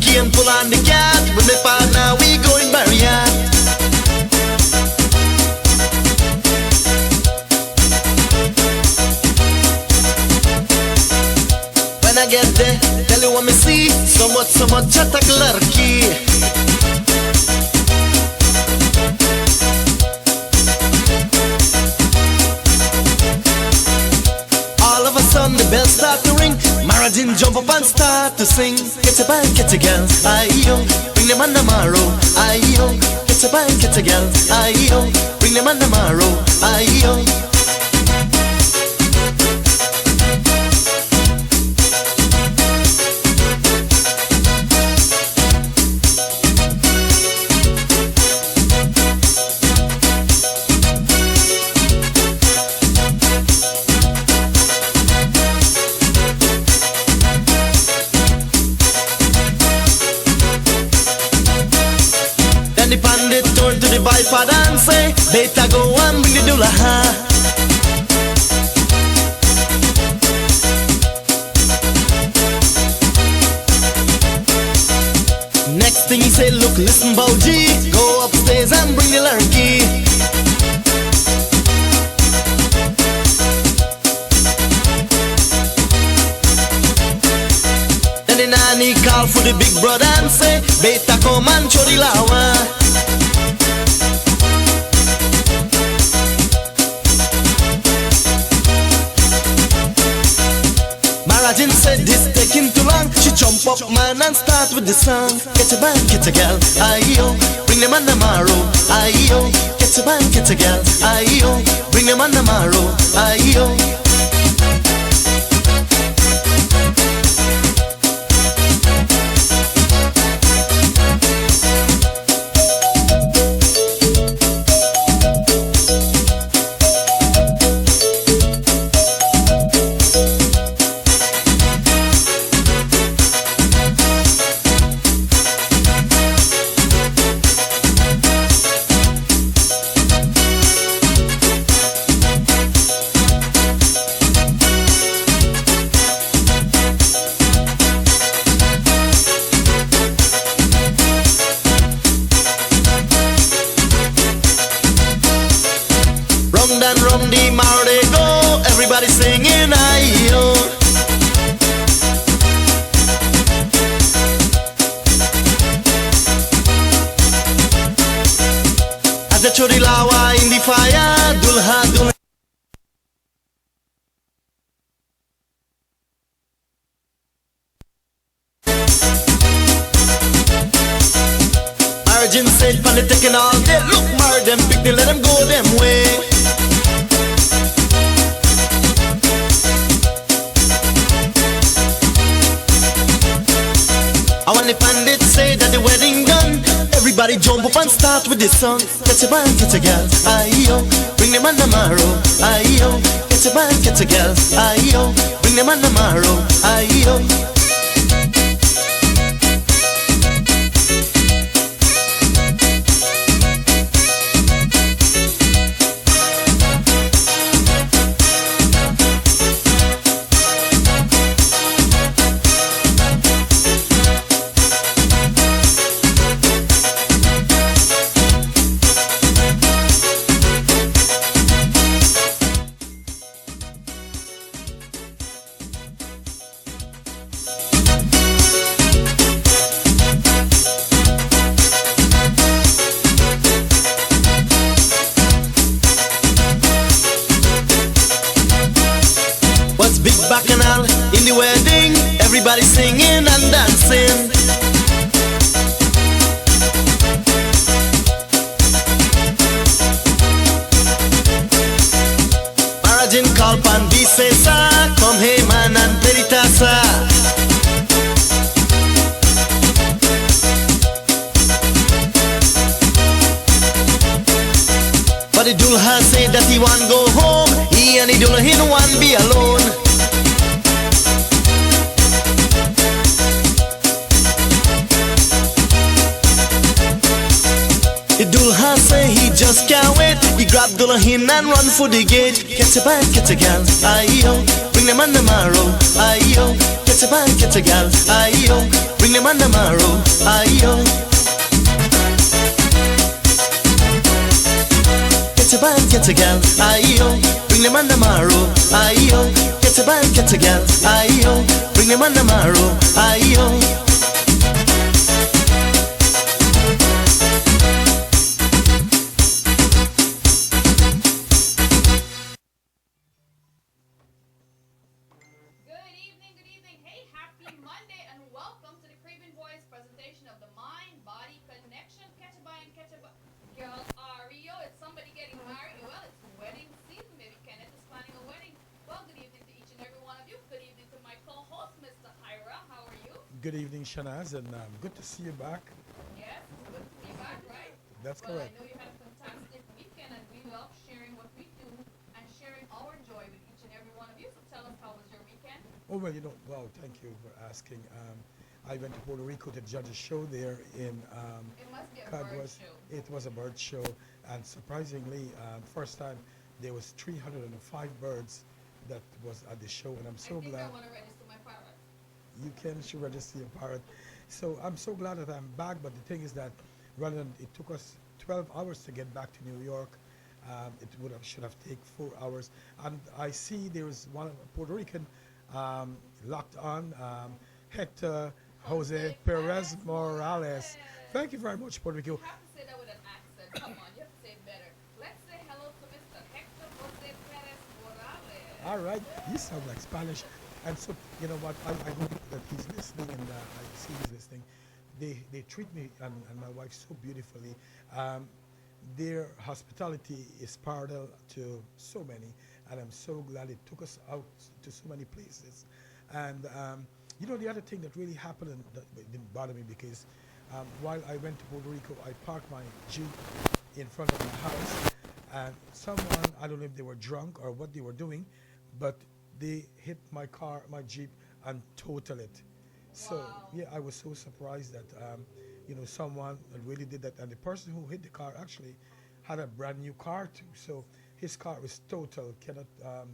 key and pull on the cat. With my partner we going barrier. When I get there, tell you what me see. So much chatak larki. All of a sudden the bells start to ring. Maradin jump up and start to sing. Get a band, get a girl, aye-yo. Bring them on the marrow, aye-yo. Get a band, get a girl, aye-yo. Bring them on the marrow, aye-yo. The pandit turn to the bipod and say, better go and bring the dulaha. Next thing he say, look, listen, Bowji, go upstairs and bring the larky. Then the nanny call for the big brother and say, better come and show the lawa. Marajin said this taking too long. She jump up man and start with the song. Get a band, get a girl, aye-yo. Bring them on the marrow, aye-yo. Get a band, get a girl, aye-yo. Bring them on the marrow, aye-yo. And rum the mar they go, everybody singing aye-yo. As the chori lawa in the fire, dulha dulha. Margin said pan the taking all day. Look mar them pick they let them go them way. I want the pandit say that the wedding done. Everybody jump up and start with this song. Get a band, get a girl, aye-yo. Bring them on the marrow, aye-yo. Get a band, get a girl, aye-yo. Bring them on the marrow, aye-yo. Big bacchanal in the wedding, everybody singing and dancing. Marajin call pan Visesa, come hey man and Peritasa. But the dulha say that he want go home. He and the dulha he don't want be alone. The dulha say say he just can't wait. He grab Dullahin and run for the gate. Get a band, get a gal, aye-yo. Bring them on the marrow, aye-yo. Get a band, get a gal, aye-yo. Bring them on the marrow, aye-yo. Get a band, get a gal, aye-yo. Bring them on the marrow, aye-yo. Get a band, get a gal, aye-yo. Bring them on the marrow, aye-yo. Good evening, Shanaz, and good to see you back. Yes, it's good to be back, right? That's well, correct. I know you had a fantastic weekend, and we love sharing what we do and sharing our joy with each and every one of you. So tell us, how was your weekend? Oh, well, well, thank you for asking. I went to Puerto Rico to judge a show there in It must be a bird Caguas. show. It was a bird show, and surprisingly, first time there was 305 birds that was at the show, and I'm so I think glad. I want to register my parrot. You can register your parrot. So I'm so glad that I'm back, but the thing is that rather than it took us 12 hours to get back to New York, it should have taken 4 hours. And I see there is one Puerto Rican locked on, Hector Jose Perez Morales. Thank you very much, Puerto Rico. You have to say that with an accent. Come on, you have to say it better. Let's say hello to Mr. Hector Jose Perez Morales. All right, you sound like Spanish. And so, you know what, I hope that he's listening, and I see he's listening. They treat me and my wife so beautifully. Their hospitality is parallel to so many, and I'm so glad it took us out to so many places. And the other thing that really happened, and that didn't bother me, because while I went to Puerto Rico, I parked my Jeep in front of my house, and someone, I don't know if they were drunk or what they were doing, but they hit my car, my Jeep, and totaled it. So Wow. yeah, I was so surprised that someone really did that, and the person who hit the car actually had a brand new car too. So his car was total, cannot Wow.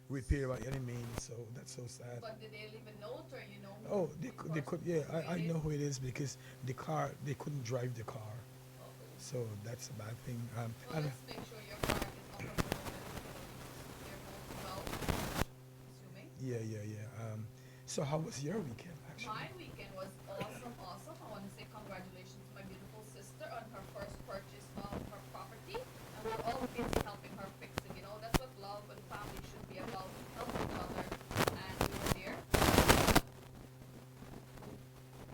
repair by any means. So that's so sad. But did they leave a note, or you know? Oh, who they the could, person yeah, who I it know is? who it is, because the car, they couldn't drive the car. Okay. So that's a bad thing. Well, And let's make sure your car is up and running, and they're both well, assuming. yeah. So how was your weekend, actually? My weekend was awesome. I want to say congratulations to my beautiful sister on her first purchase of her property. And we're all busy helping her fix it. You know, that's what love and family should be about, helping each other. And we were there.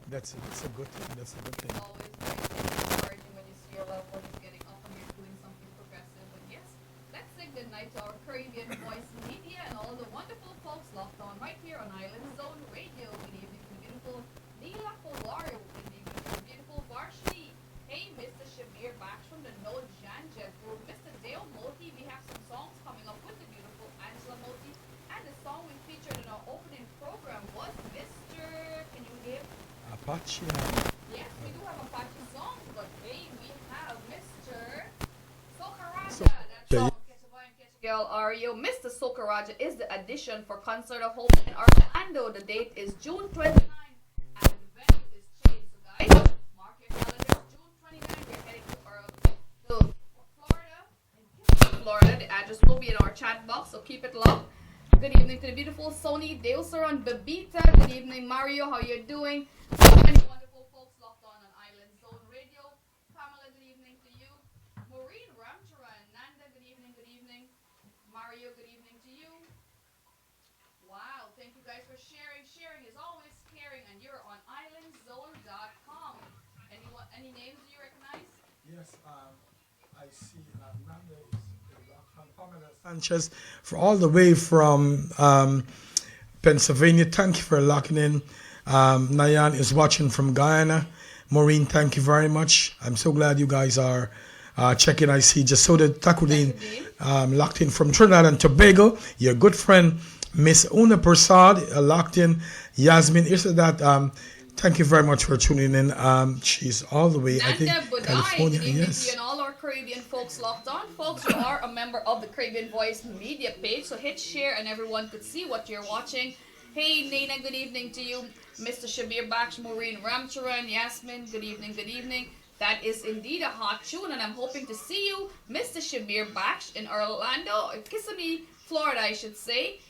That's a good thing. That's a good thing. It's always very encouraging when you see your loved one is getting up and you're doing something progressive. But yes, let's say good night to our Caribbean Voice Media and all the wonderful folks locked on right here on Island Zone Radio. Good evening to the beautiful Neela Kowari. Good evening to the beautiful Varshini. Hey, Mr. Shamir Bax from the No Janjet Group. Mr. Dale Moti, we have some songs coming up with the beautiful Angela Moti. And the song we featured in our opening program was Mr. Can you give? Apache. Yes, we do have Apache songs, but hey, we have Mr. Sokaraja. So- That's yeah, all. Catch a boy and catch a girl, Ario. Mr. Sokaraja is the addition for Concert of Hope in Orlando. The date is June 29, and the venue is changed. So guys, mark your calendars. June 29, we're heading to Florida. In Florida, the address will be in our chat box, so keep it locked. Good evening to the beautiful Sony Deosaron Babita. Good evening, Mario. How you doing? So many wonderful folks locked on Island Zone Radio. Pamela, good evening to you. Maureen Ramcharan. Nanda, good evening, good evening. Mario, good evening to you. Wow, thank you guys for sharing. Sharing is always caring, and you're on islandzone.com. Any names do you recognize? Yes, I see Nanda is locked on. Pamela Sanchez, for all the way from Pennsylvania. Thank you for locking in. Nayan is watching from Guyana. Maureen, thank you very much. I'm so glad you guys are checking. I see Jasoda Takudin locked in from Trinidad and Tobago. Your good friend, Miss Una Prasad, locked in. Yasmin Isadat, Thank you very much for tuning in. She's all the way, I think, Nanda Budai, California. good evening to you Yes. and all our Caribbean folks locked on. Folks, you are a member of the Caribbean Voice media page, so hit share and everyone could see what you're watching. Hey, Nina, good evening to you. Mr. Shabir Baksh, Maureen Ramcharan, Yasmin, good evening, good evening. That is indeed a hot tune, and I'm hoping to see you, Mr. Shabir Baksh, in Orlando, Kissimmee, Florida, I should say.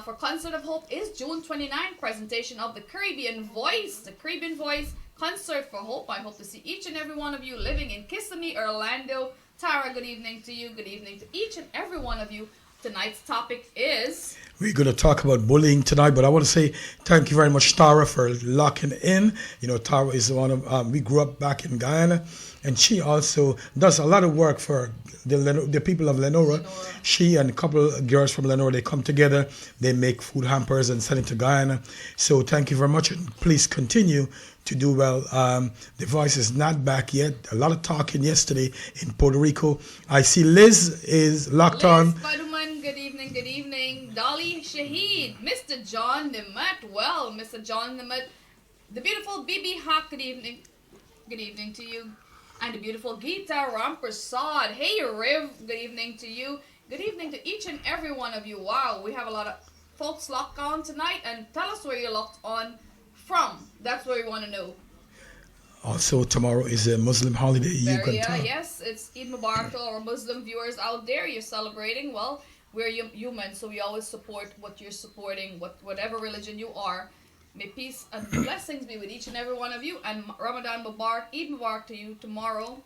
For Concert of Hope is June 29th, presentation of the Caribbean Voice. The Caribbean Voice Concert for Hope. I hope to see each and every one of you living in Kissimmee, Orlando. Tara, good evening to you. Good evening to each and every one of you. Tonight's topic is... We're going to talk about bullying tonight, but I want to say thank you very much, Tara, for locking in. You know, Tara is one of, we grew up back in Guyana, and she also does a lot of work for the people of Lenora. She and a couple of girls from Lenora, they come together, they make food hampers and send it to Guyana. So thank you very much, and please continue to do well. The voice is not back yet. A lot of talking yesterday in Puerto Rico. I see Liz is locked on. Paduman, good evening, good evening. Dolly Shaheed, Mr. John Nimet. Well, Mr. John Nimet, the beautiful Bibi Haq, good evening. Good evening to you. And the beautiful Geeta Ramprasad. Hey, Riv, good evening to you. Good evening to each and every one of you. Wow, we have a lot of folks locked on tonight. And tell us where you're locked on from. That's what we want to know. Also, tomorrow is a Muslim holiday. You can talk. Yes, it's Eid Mubarak to our Muslim viewers out there. You're celebrating. Well, we're human, so we always support what you're supporting, whatever religion you are. May peace and blessings be with each and every one of you. And Ramadan Mubarak, Eid Mubarak to you tomorrow.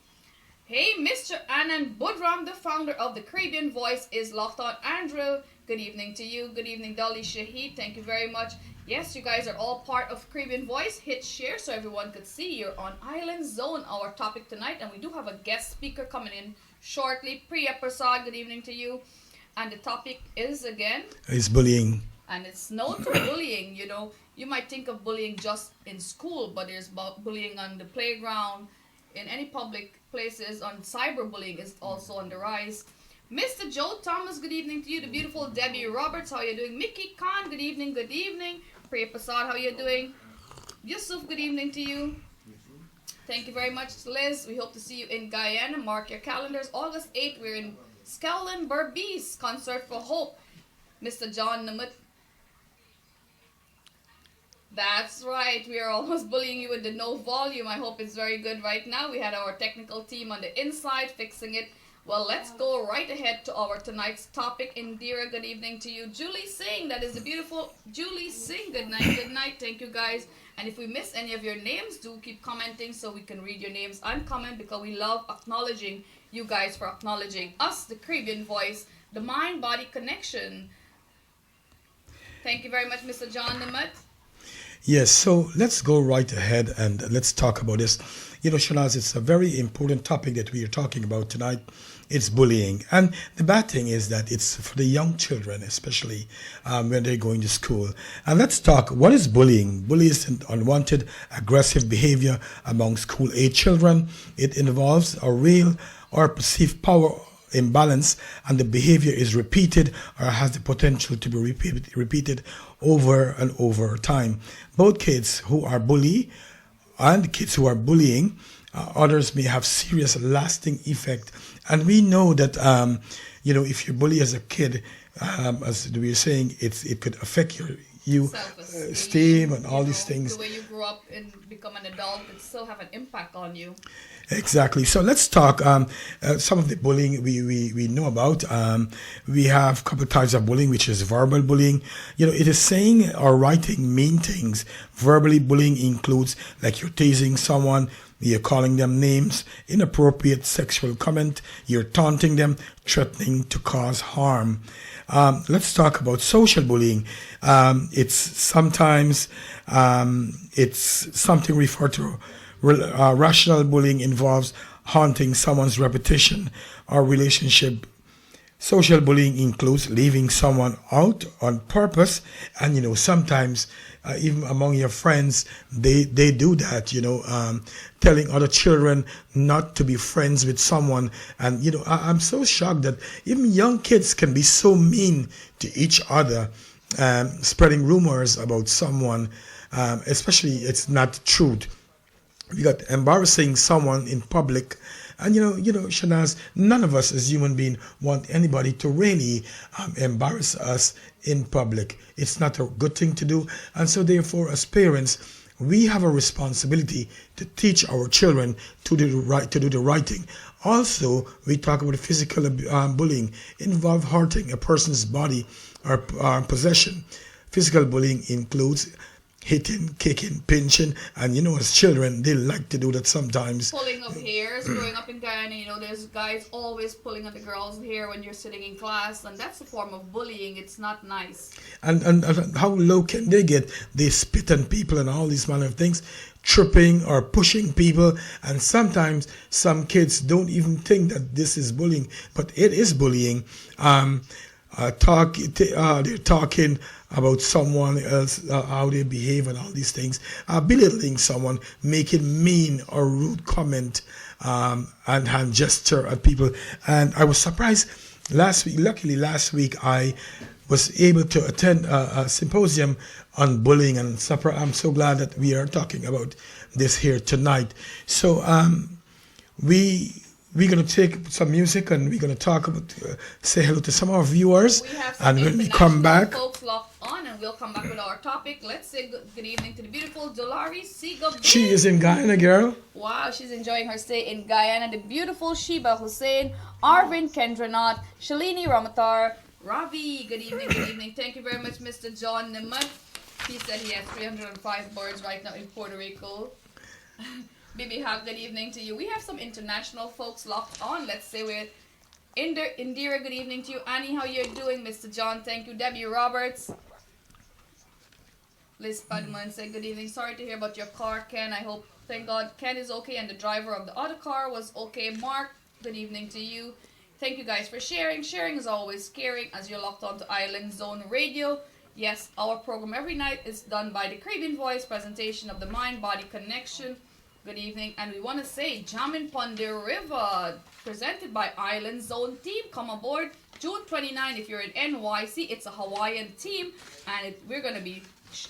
Hey, Mr. Anand Budram, the founder of the Caribbean Voice, is locked on. Andrew, good evening to you. Good evening, Dolly Shaheed. Thank you very much. Yes, you guys are all part of Caribbean Voice. Hit share so everyone could see. You're on Island Zone, our topic tonight. And we do have a guest speaker coming in shortly. Priya Prasad, good evening to you. And the topic is, again... It's bullying. And it's no to bullying, you know. You might think of bullying just in school, but there's bullying on the playground, in any public places. On cyberbullying is also on the rise. Mr. Joe Thomas, good evening to you. The beautiful Debbie Roberts, how you doing? Mickey Khan, good evening, good evening. Priya Prasad, how you doing? Yusuf, good evening to you. Thank you very much, Liz. We hope to see you in Guyana. Mark your calendars. August 8th, we're in Skowlin Berbice, Concert for Hope. Mr. John Namut. That's right. We are almost bullying you with the no volume. I hope it's very good right now. We had our technical team on the inside fixing it. Well, let's go right ahead to our tonight's topic. Indira, good evening to you. Julie Singh, that is the beautiful Julie Singh. Good night, good night. Thank you, guys. And if we miss any of your names, do keep commenting so we can read your names and comment, because we love acknowledging you guys for acknowledging us, the Caribbean Voice, the mind-body connection. Thank you very much, Mr. John Namat. Yes, so let's go right ahead and let's talk about this. You know, Shanaz, it's a very important topic that we are talking about tonight. It's bullying. And the bad thing is that it's for the young children, especially when they're going to school. And let's talk, what is bullying? Bullying is unwanted, aggressive behavior among school-age children. It involves a real or perceived power imbalance, and the behavior is repeated or has the potential to be repeated over and over time. Both kids who are bullied and kids who are bullying others may have serious lasting effect. And we know that you know, if you bully as a kid, as we were saying, it could affect you self-esteem and all these things. The way you grow up and become an adult, it still have an impact on you. Exactly. So let's talk some of the bullying we know about. We have a couple of types of bullying, which is verbal bullying. You know, it is saying or writing mean things. Verbally bullying includes like you're teasing someone, you're calling them names, inappropriate sexual comment, you're taunting them, threatening to cause harm. Let's talk about social bullying. It's sometimes it's something referred to. Rational bullying involves haunting someone's reputation or relationship. Social bullying includes leaving someone out on purpose, and you know, sometimes even among your friends, they do that. You know, telling other children not to be friends with someone, and you know, I'm so shocked that even young kids can be so mean to each other, spreading rumors about someone. especially it's not truth. We got embarrassing someone in public, and Shanaz, none of us as human beings want anybody to really embarrass us in public. It's not a good thing to do, and so therefore, as parents, we have a responsibility to teach our children to do the right thing. Also, we talk about physical bullying involve hurting a person's body or possession. Physical bullying includes hitting, kicking, pinching, and as children, they like to do that sometimes. Pulling of hairs. Growing up in Guyana, there's guys always pulling at the girl's hair when you're sitting in class, and that's a form of bullying. It's not nice. And how low can they get? They spit on people and all these manner of things, tripping or pushing people, and sometimes some kids don't even think that this is bullying, but it is bullying. They're talking about someone else, how they behave and all these things, belittling someone, making mean or rude comment and hand gesture at people. And I was surprised luckily last week I was able to attend a symposium on bullying, and I'm so glad that we are talking about this here tonight. So we're going to take some music, and we're going to talk about, say hello to some of our viewers. We have some and when we come back, folks locked on, and we'll come back with our topic. Let's say good evening to the beautiful Dolari Siga. She is in Guyana, girl. Wow, she's enjoying her stay in Guyana. The beautiful Sheba Hussein, Arvin Kendranath, Shalini Ramatar, Ravi. Good evening, good evening. Thank you very much, Mr. John Nimut. He said he has 305 birds right now in Puerto Rico. Bibi Hag, good evening to you. We have some international folks locked on. Let's say we're Indira, good evening to you. Annie, how you doing? Mr. John, thank you. Debbie Roberts. Liz Padman said good evening. Sorry to hear about your car, Ken. I hope, thank God, Ken is okay and the driver of the other car was okay. Mark, good evening to you. Thank you guys for sharing. Sharing is always caring as you're locked on to Island Zone Radio. Yes, our program every night is done by the Caribbean Voice, presentation of the mind-body connection. Good evening, and we want to say Jamin Ponde River, presented by Island Zone Team. Come aboard June 29. If you're in NYC, it's a Hawaiian team, and we're going to be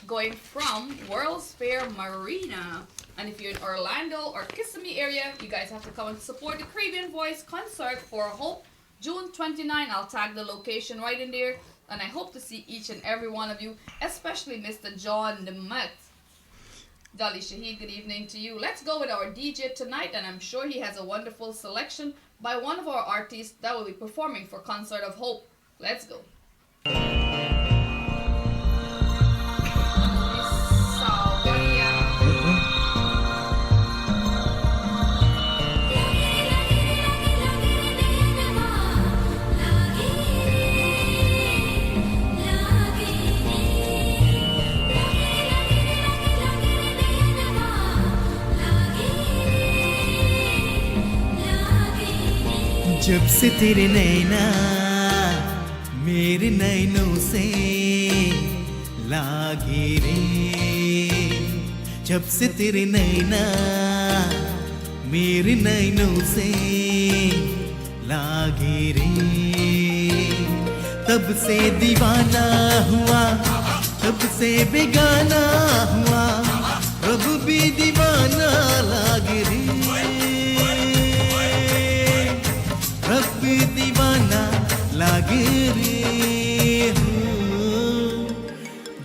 going from World's Fair Marina. And if you're in Orlando or Kissimmee area, you guys have to come and support the Caribbean Voice concert for Hope, June 29. I'll tag the location right in there, and I hope to see each and every one of you, especially Mr. John Demet. Dolly Shahid, good evening to you. Let's go with our DJ tonight, and I'm sure he has a wonderful selection by one of our artists that will be performing for Concert of Hope. Let's go. जब से तेरे नैना मेरे नैनों से लागे रे, जब से तेरे नैना मेरे नैनों से लागे रे, तब से दीवाना हुआ, तब से बेगाना हुआ, अब भी दीवाना लागे रे, अब दीवाना लागे रे हो।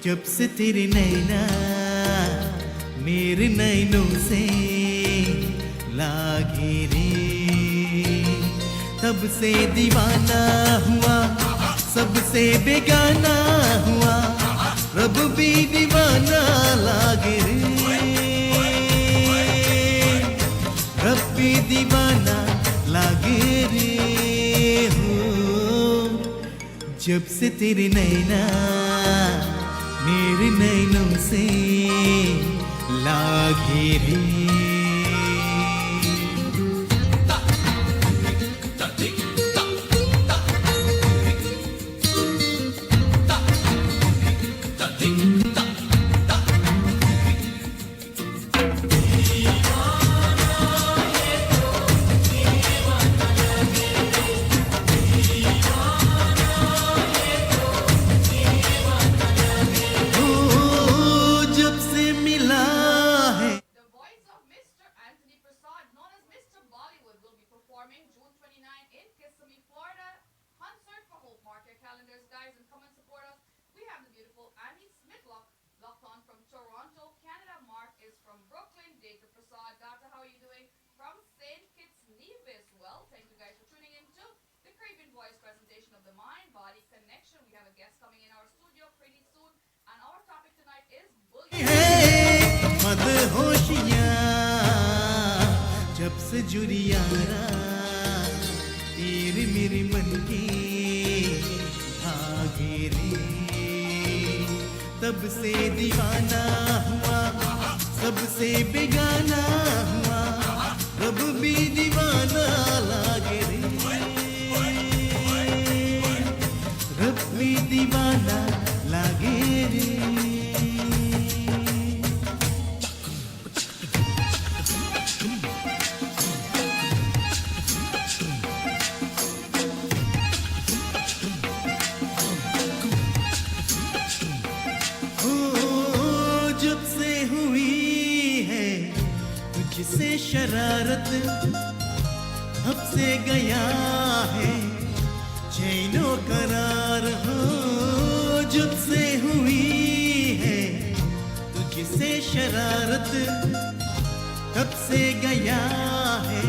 जब से तेरे नैना मेरे नैनों से लागे रे, तब से दीवाना हुआ, सबसे बेगाना हुआ, रब भी दीवाना लागे रे, रब भी दीवाना लागे रे हो। जब से तेरे नैना मेरे नैनों से लागे रे। जब से listeners, guys, and come and support us. We have the beautiful Annie Smithlock locked on from Toronto, Canada. Mark is from Brooklyn. Jacob Prasad, Gata, how are you doing? From St. Kitts Nevis. Well, thank you guys for tuning in to the Caribbean Voice presentation of the Mind Body Connection. We have a guest coming in our studio pretty soon, and our topic tonight is bullying. है मदहोशियाँ जब से जुड़ी यारा तेरे मेरे मन के धागे रे तब से दीवाना हुआ सबसे बेगाना हुआ रब भी दीवाना लागे रे रब भी दीवाना लागे रे जब से हुई है तुझसे शरारत अब से गया है चैनो करार हो जब से हुई है तुझसे शरारत तब से गया है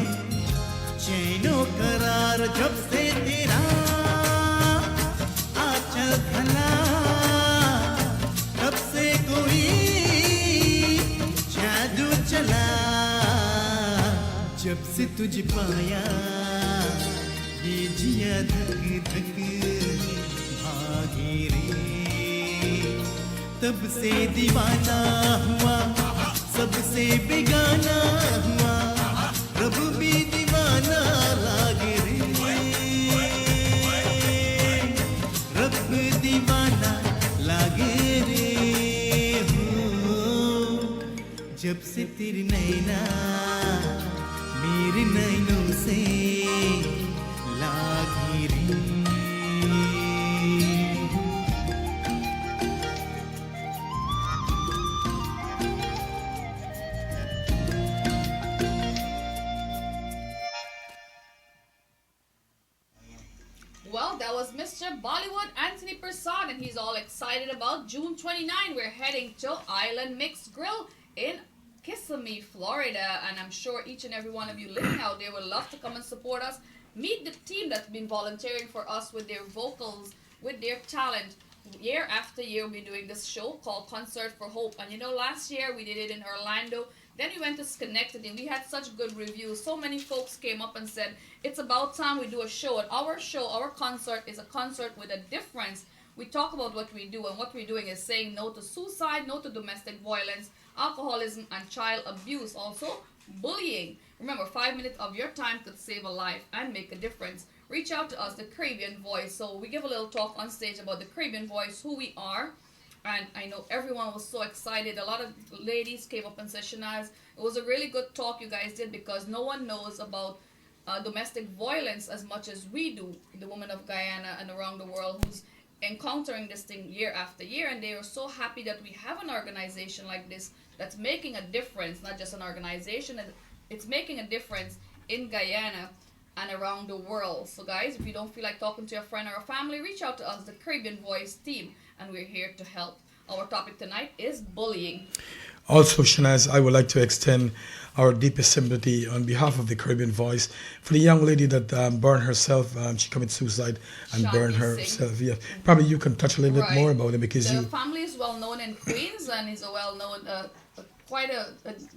चैनो करार जब से तेरा आंचल खला तब से कोई जादू चला जब से तुझ पाया ये जिया धक धक भागे रे तब से दीवाना हुआ सबसे बेगाना हुआ रब भी दीवाना लागे रे रब दीवाना लागे रे हो जब से तेरी नैना मेरे नैनों से लागे रे Well, that was Mr. Bollywood Anthony Prasad, and he's all excited about June 29. We're heading to Island Mixed Grill in Kissimmee, Florida, and I'm sure each and every one of you living out there would love to come and support us. Meet the team that's been volunteering for us with their vocals, with their talent. Year after year, we're doing this show called Concert for Hope. And you know, last year we did it in Orlando. Then we went to Schenectady, and we had such good reviews. So many folks came up and said, it's about time we do a show. And our show, our concert, is a concert with a difference. We talk about what we do, and what we're doing is saying no to suicide, no to domestic violence, alcoholism, and child abuse. Also, bullying. Remember, 5 minutes of your time could save a life and make a difference. Reach out to us, the Caribbean Voice. So we give a little talk on stage about the Caribbean Voice, who we are. And I know everyone was so excited. A lot of ladies came up and said, Shanaz, it was a really good talk you guys did, because no one knows about domestic violence as much as we do, the women of Guyana and around the world who's encountering this thing year after year. And they are so happy that we have an organization like this that's making a difference, not just an organization, and it's making a difference in Guyana and around the world. So guys, if you don't feel like talking to a friend or a family, reach out to us, the Caribbean Voice team, and we're here to help. Our topic tonight is bullying. Also, Shanaz, I would like to extend our deepest sympathy on behalf of the Caribbean Voice for the young lady that burned herself. She committed suicide and Shanti burned Singh. herself. Yeah, probably you can touch a little bit more about it, because The you. family is well known in Queens, and he's a well known, quite a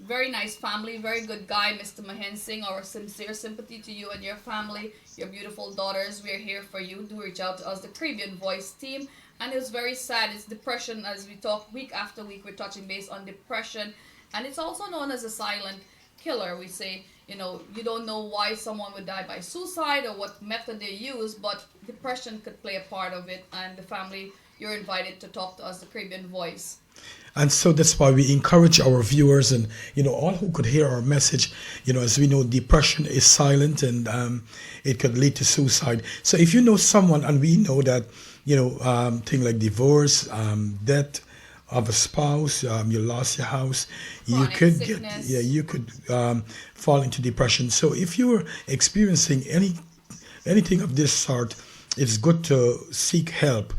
very nice family, very good guy, Mr. Mahen Singh. Our sincere sympathy to you and your family, your beautiful daughters. We're here for you. Do reach out to us, the Caribbean Voice team. And it's very sad. It's depression, as we talk week after week. We're touching base on depression, and it's also known as a silent killer. We say, you know, you don't know why someone would die by suicide or what method they use, but depression could play a part of it. And the family, you're invited to talk to us, the Caribbean Voice. And so that's why we encourage our viewers and, you know, all who could hear our message. You know, as we know, depression is silent, and it could lead to suicide. So if you know someone, and we know that, you know, thing like divorce, death of a spouse, you lost your house, Chronic you could sickness. you could fall into depression. So if you're experiencing anything of this sort, it's good to seek help.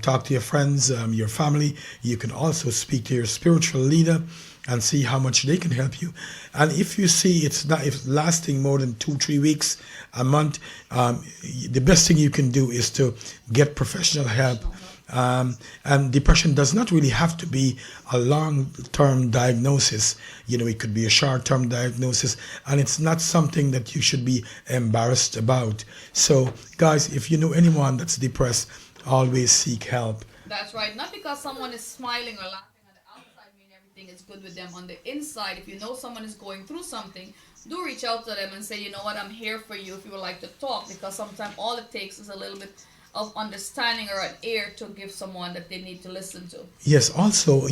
Talk to your friends, your family. You can also speak to your spiritual leader and see how much they can help you. And if you see it's not if lasting more than 2-3 weeks, a month, the best thing you can do is to get professional help. And depression does not really have to be a long-term diagnosis. It could be a short-term diagnosis, and it's not something that you should be embarrassed about. So, guys, if you know anyone that's depressed, always seek help. That's right. Not because someone is smiling or laughing on the outside mean everything is good with them on the inside. If you know someone is going through something, do reach out to them and say, you know what, I'm here for you if you would like to talk, because sometimes all it takes is a little bit of understanding or an ear to give someone that they need to listen to. Yes, also,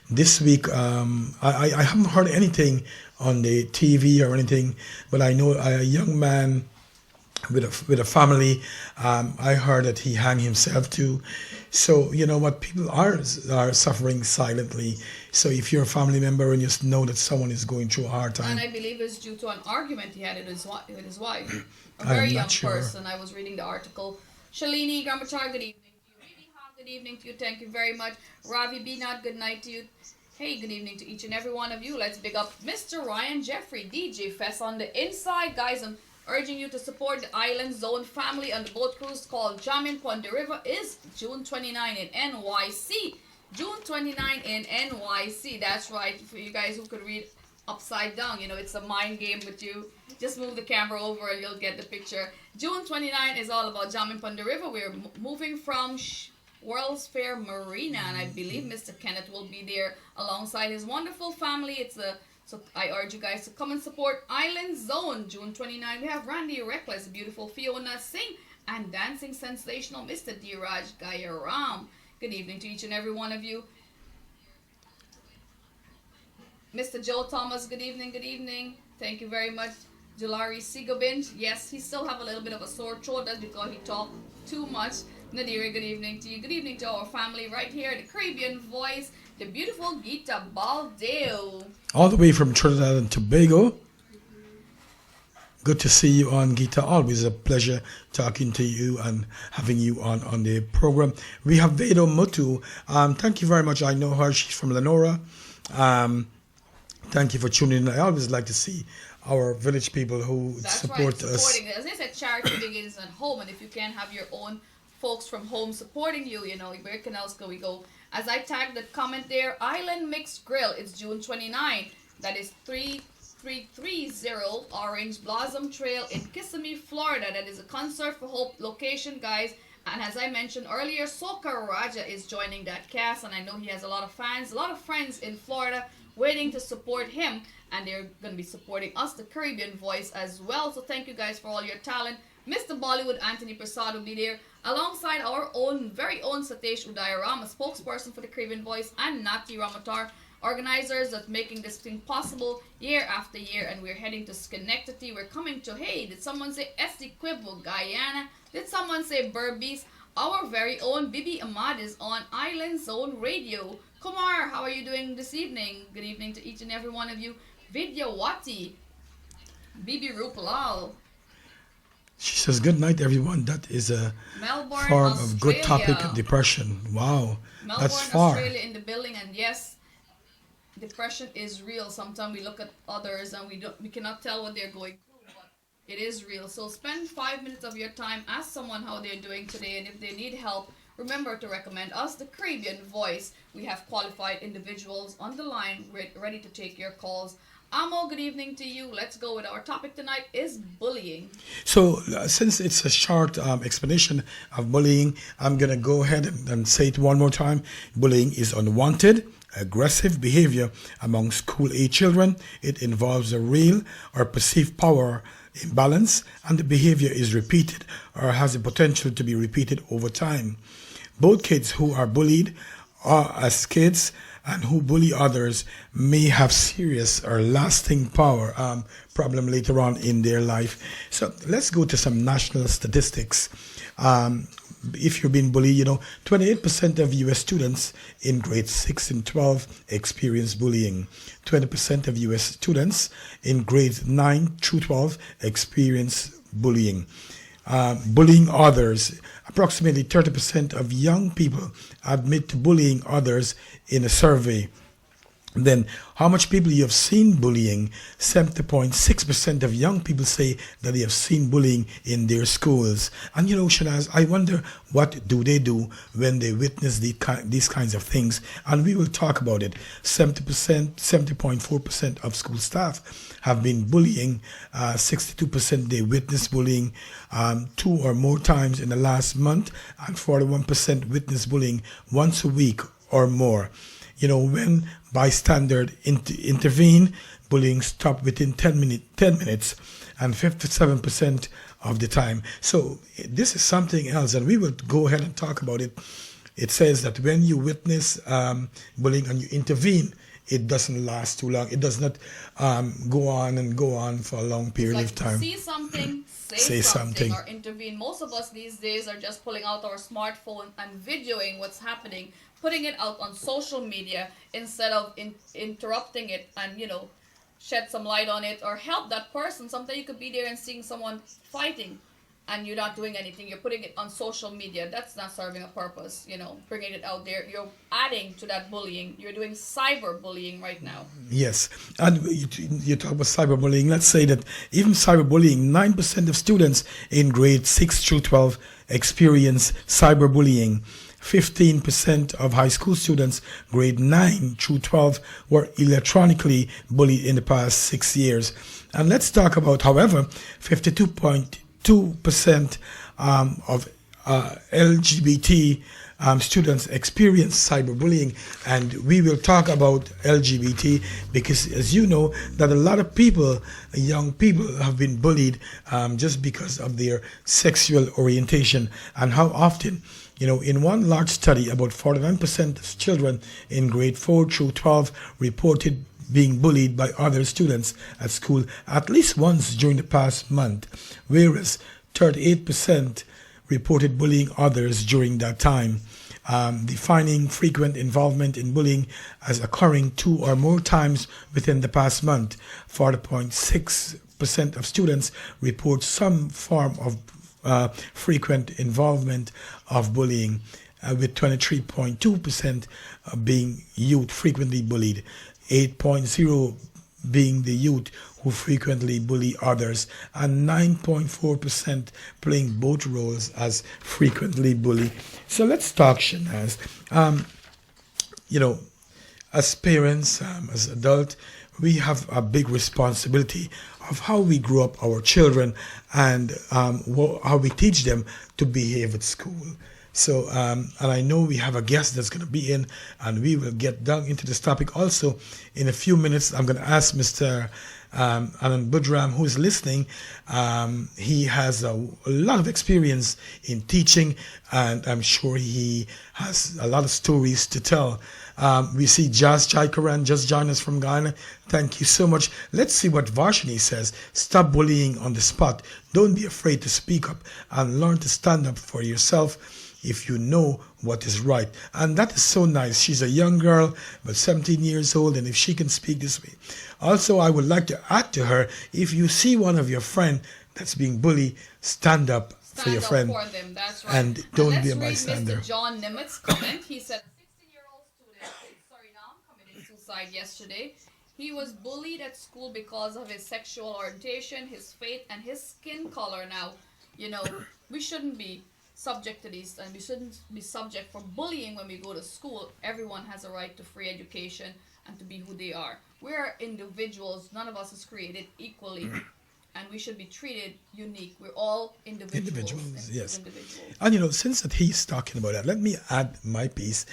this week, I haven't heard anything on the TV or anything, but I know a young man with a family, I heard that he hung himself too. So, people are suffering silently. So if you're a family member and you know that someone is going through a hard time. And I believe it's due to an argument he had with his wife. A I'm very not young sure. person. I was reading the article. Shalini Gramachar, good evening to you. Really hot, good evening to you. Thank you very much. Ravi Binat, good night to you. Hey, good evening to each and every one of you. Let's big up Mr. Ryan Jeffrey, DJ Fest on the inside. Guys, I'm urging you to support the Island Zone family on the boat cruise called Jamin Ponte River is June 29 in NYC. June 29 in NYC. That's right. For you guys who could read upside down, it's a mind game with you. Just move the camera over and you'll get the picture. June 29 is all about Jamin Ponte River. We're moving from World's Fair Marina, and I believe Mr. Kenneth will be there alongside his wonderful family. So I urge you guys to come and support Island Zone. June 29, we have Randy Reckless, beautiful Fiona Singh, and dancing sensational Mr. Dheeraj Gayaram. Good evening to each and every one of you. Mr. Joe Thomas, good evening, good evening. Thank you very much. Jalari Sigobin, yes, he still have a little bit of a sore throat. That's because he talked too much. Nadira, good evening to you. Good evening to our family right here, the Caribbean Voice, the beautiful Gita Baldeo. All the way from Trinidad and Tobago. Good to see you on, Gita. Always a pleasure talking to you and having you on the program. We have Vedo Mutu. Thank you very much. I know her. She's from Lenora. Thank you for tuning in. I always like to see our village people who support us. Supporting. As I said, charity begins at home, and if you can't have your own folks from home supporting you, where can else can we go? As I tagged the comment there, Island Mixed Grill. It's June 29. That is 3330 Orange Blossom Trail in Kissimmee, Florida. That is a Concert for Hope location, guys. And as I mentioned earlier, Soka Raja is joining that cast, and I know he has a lot of fans, a lot of friends in Florida waiting to support him, and they're going to be supporting us, the Caribbean Voice, as well. So thank you guys for all your talent. Mr. Bollywood Anthony Prasad will be there alongside our very own Satish Udayaram, a spokesperson for the Caribbean Voice, and Nati Ramatar, organizers of making this thing possible year after year. And we're heading to Schenectady. We're coming to, did someone say Essequibo, Guyana? Did someone say Berbice? Our very own Bibi Ahmad is on Island Zone Radio. Kumar, how are you doing this evening? Good evening to each and every one of you. Vidyawati, Bibi Rupalal. She says, good night, everyone. That is a Melbourne, form Australia. of good topic of depression. Wow, Melbourne, that's far. Australia in the building, and yes, depression is real. Sometimes we look at others and we cannot tell what they're going through, but it is real. So spend 5 minutes of your time, ask someone how they're doing today, and if they need help, remember to recommend us, the Caribbean Voice. We have qualified individuals on the line ready to take your calls. Amo, good evening to you. Let's go with our topic tonight is bullying. So since it's a short explanation of bullying, I'm going to go ahead and say it one more time. Bullying is unwanted, aggressive behavior among school-age children. It involves a real or perceived power imbalance, and the behavior is repeated or has the potential to be repeated over time. Both kids who are bullied as kids and who bully others may have serious or lasting power problem later on in their life. So let's go to some national statistics. If you're being bullied, 28% of U.S. students in grades 6 and 12 experience bullying. 20% of U.S. students in grades 9 through 12 experience bullying. bullying others. Approximately 30% of young people admit to bullying others in a survey. Then, how much people you have seen bullying? 70.6% of young people say that they have seen bullying in their schools. And Shanaz, I wonder what do they do when they witness these kinds of things? And we will talk about it. 70.4% of school staff have been bullying. 62% they witnessed bullying 2 or more times in the last month, and 41% witnessed bullying once a week or more. When bystander intervene, bullying stopped within 10 minutes, and 57% of the time. So this is something else, and we will go ahead and talk about it. It says that when you witness bullying and you intervene, it doesn't last too long. It does not go on for a long period of time. See something, say something, or intervene. Most of us these days are just pulling out our smartphone and videoing what's happening, putting it out on social media instead of interrupting it and shed some light on it or help that person. Sometimes you could be there and seeing someone fighting and you're not doing anything. You're putting it on social media. That's not serving a purpose, bringing it out there. You're adding to that bullying. You're doing cyberbullying right now. Yes. And you talk about cyberbullying. Let's say that even cyberbullying, 9% of students in grades 6 through 12 experience cyberbullying. 15% of high school students, grade 9 through 12, were electronically bullied in the past 6 years. And let's talk about, however, 52% of LGBT students experience cyberbullying, and we will talk about LGBT because, as you know, that a lot of people, young people, have been bullied just because of their sexual orientation. And how often, in one large study, about 49% of children in grade 4 through 12 reported being bullied by other students at school at least once during the past month, whereas 38% reported bullying others during that time. Defining frequent involvement in bullying as occurring 2 or more times within the past month. 40.6% of students report some form of frequent involvement of bullying, with 23.2% being youth frequently bullied, 8.0% being the youth who frequently bully others, and 9.4% playing both roles as frequently bully. So let's talk, Shanaz. As parents, as adults, we have a big responsibility of how we grow up our children and how we teach them to behave at school. So, and I know we have a guest that's going to be in, and we will get down into this topic also in a few minutes. I'm going to ask Mr. Anand Budram, who is listening. He has a lot of experience in teaching, and I'm sure he has a lot of stories to tell. We see Jas Jaikaran just joined us from Ghana. Thank you so much. Let's see what Varshini says. Stop bullying on the spot. Don't be afraid to speak up and learn to stand up for yourself if you know what is right. And that is so nice. She's a young girl, but 17 years old, and if she can speak this way. Also, I would like to add to her, if you see one of your friend that's being bullied, stand up for your friend. For them, that's right. And don't be a Let's read bystander. Mr. John Nimitz' comment. He said, a 16-year-old student in Suriname committed suicide yesterday. He was bullied at school because of his sexual orientation, his faith, and his skin color. Now, we shouldn't be subject to these, and we shouldn't be subject for bullying when we go to school. Everyone has a right to free education and to be who they are. We're individuals. None of us is created equally, and we should be treated unique. We're all individuals. Yes. Individuals. And since that he's talking about that, let me add my piece.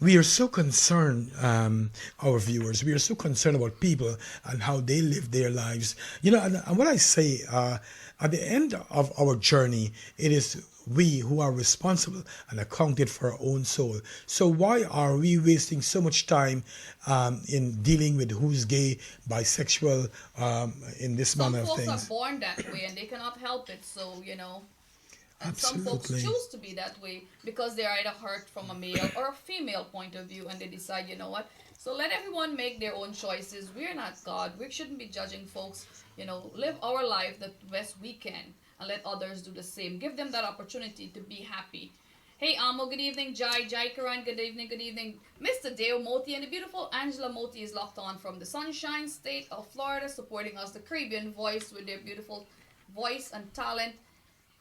We are so concerned, our viewers, we are so concerned about people and how they live their lives. And what I say, at the end of our journey, it is we who are responsible and accounted for our own soul. So why are we wasting so much time in dealing with who's gay, bisexual, in this manner of Some folks things? are born that way and they cannot help it. So, And some folks Absolutely. choose to be that way because they're either hurt from a male or a female point of view, and they decide, you know what? So let everyone make their own choices. We're not God. We shouldn't be judging folks. You know, live our life the best we can, and let others do the same. Give them that opportunity to be happy. Hey, Amo, good evening. Jai Karan, good evening. Mr. Deo Moti and the beautiful Angela Moti is locked on from the Sunshine State of Florida, supporting us, the Caribbean Voice, with their beautiful voice and talent.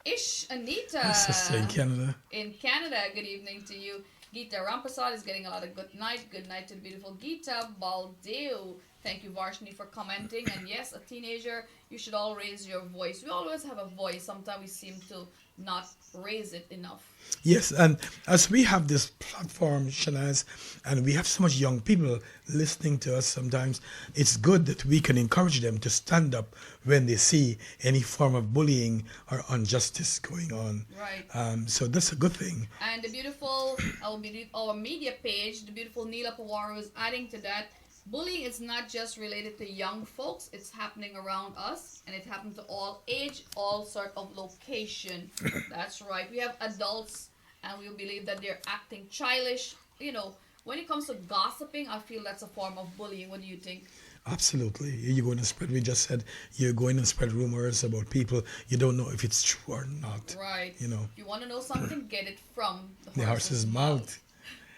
Ish Anita My sister in Canada. in Canada, good evening to you. Geeta Rampasad is getting a lot of good night. Good night to the beautiful Geeta Baldeo. Thank you, Varshni, for commenting. And yes, a teenager, you should all raise your voice. We always have a voice. Sometimes we seem to not raise it enough. Yes, and as we have this platform, Shanaz, and we have so much young people listening to us sometimes, it's good that we can encourage them to stand up when they see any form of bullying or injustice going on. Right. So that's a good thing. And the beautiful, our media page, the beautiful Neela Pawaru is adding to that. Bullying is not just related to young folks, it's happening around us, and it happens to all age, all sort of location. That's right. We have adults, and we believe that they're acting childish. You know, when it comes to gossiping, I feel that's a form of bullying. What do you think? Absolutely. You're going to spread, we just said, you're going to spread rumors about people. You don't know if it's true or not. Right. You know, If you want to know something, get it from the horse's mouth.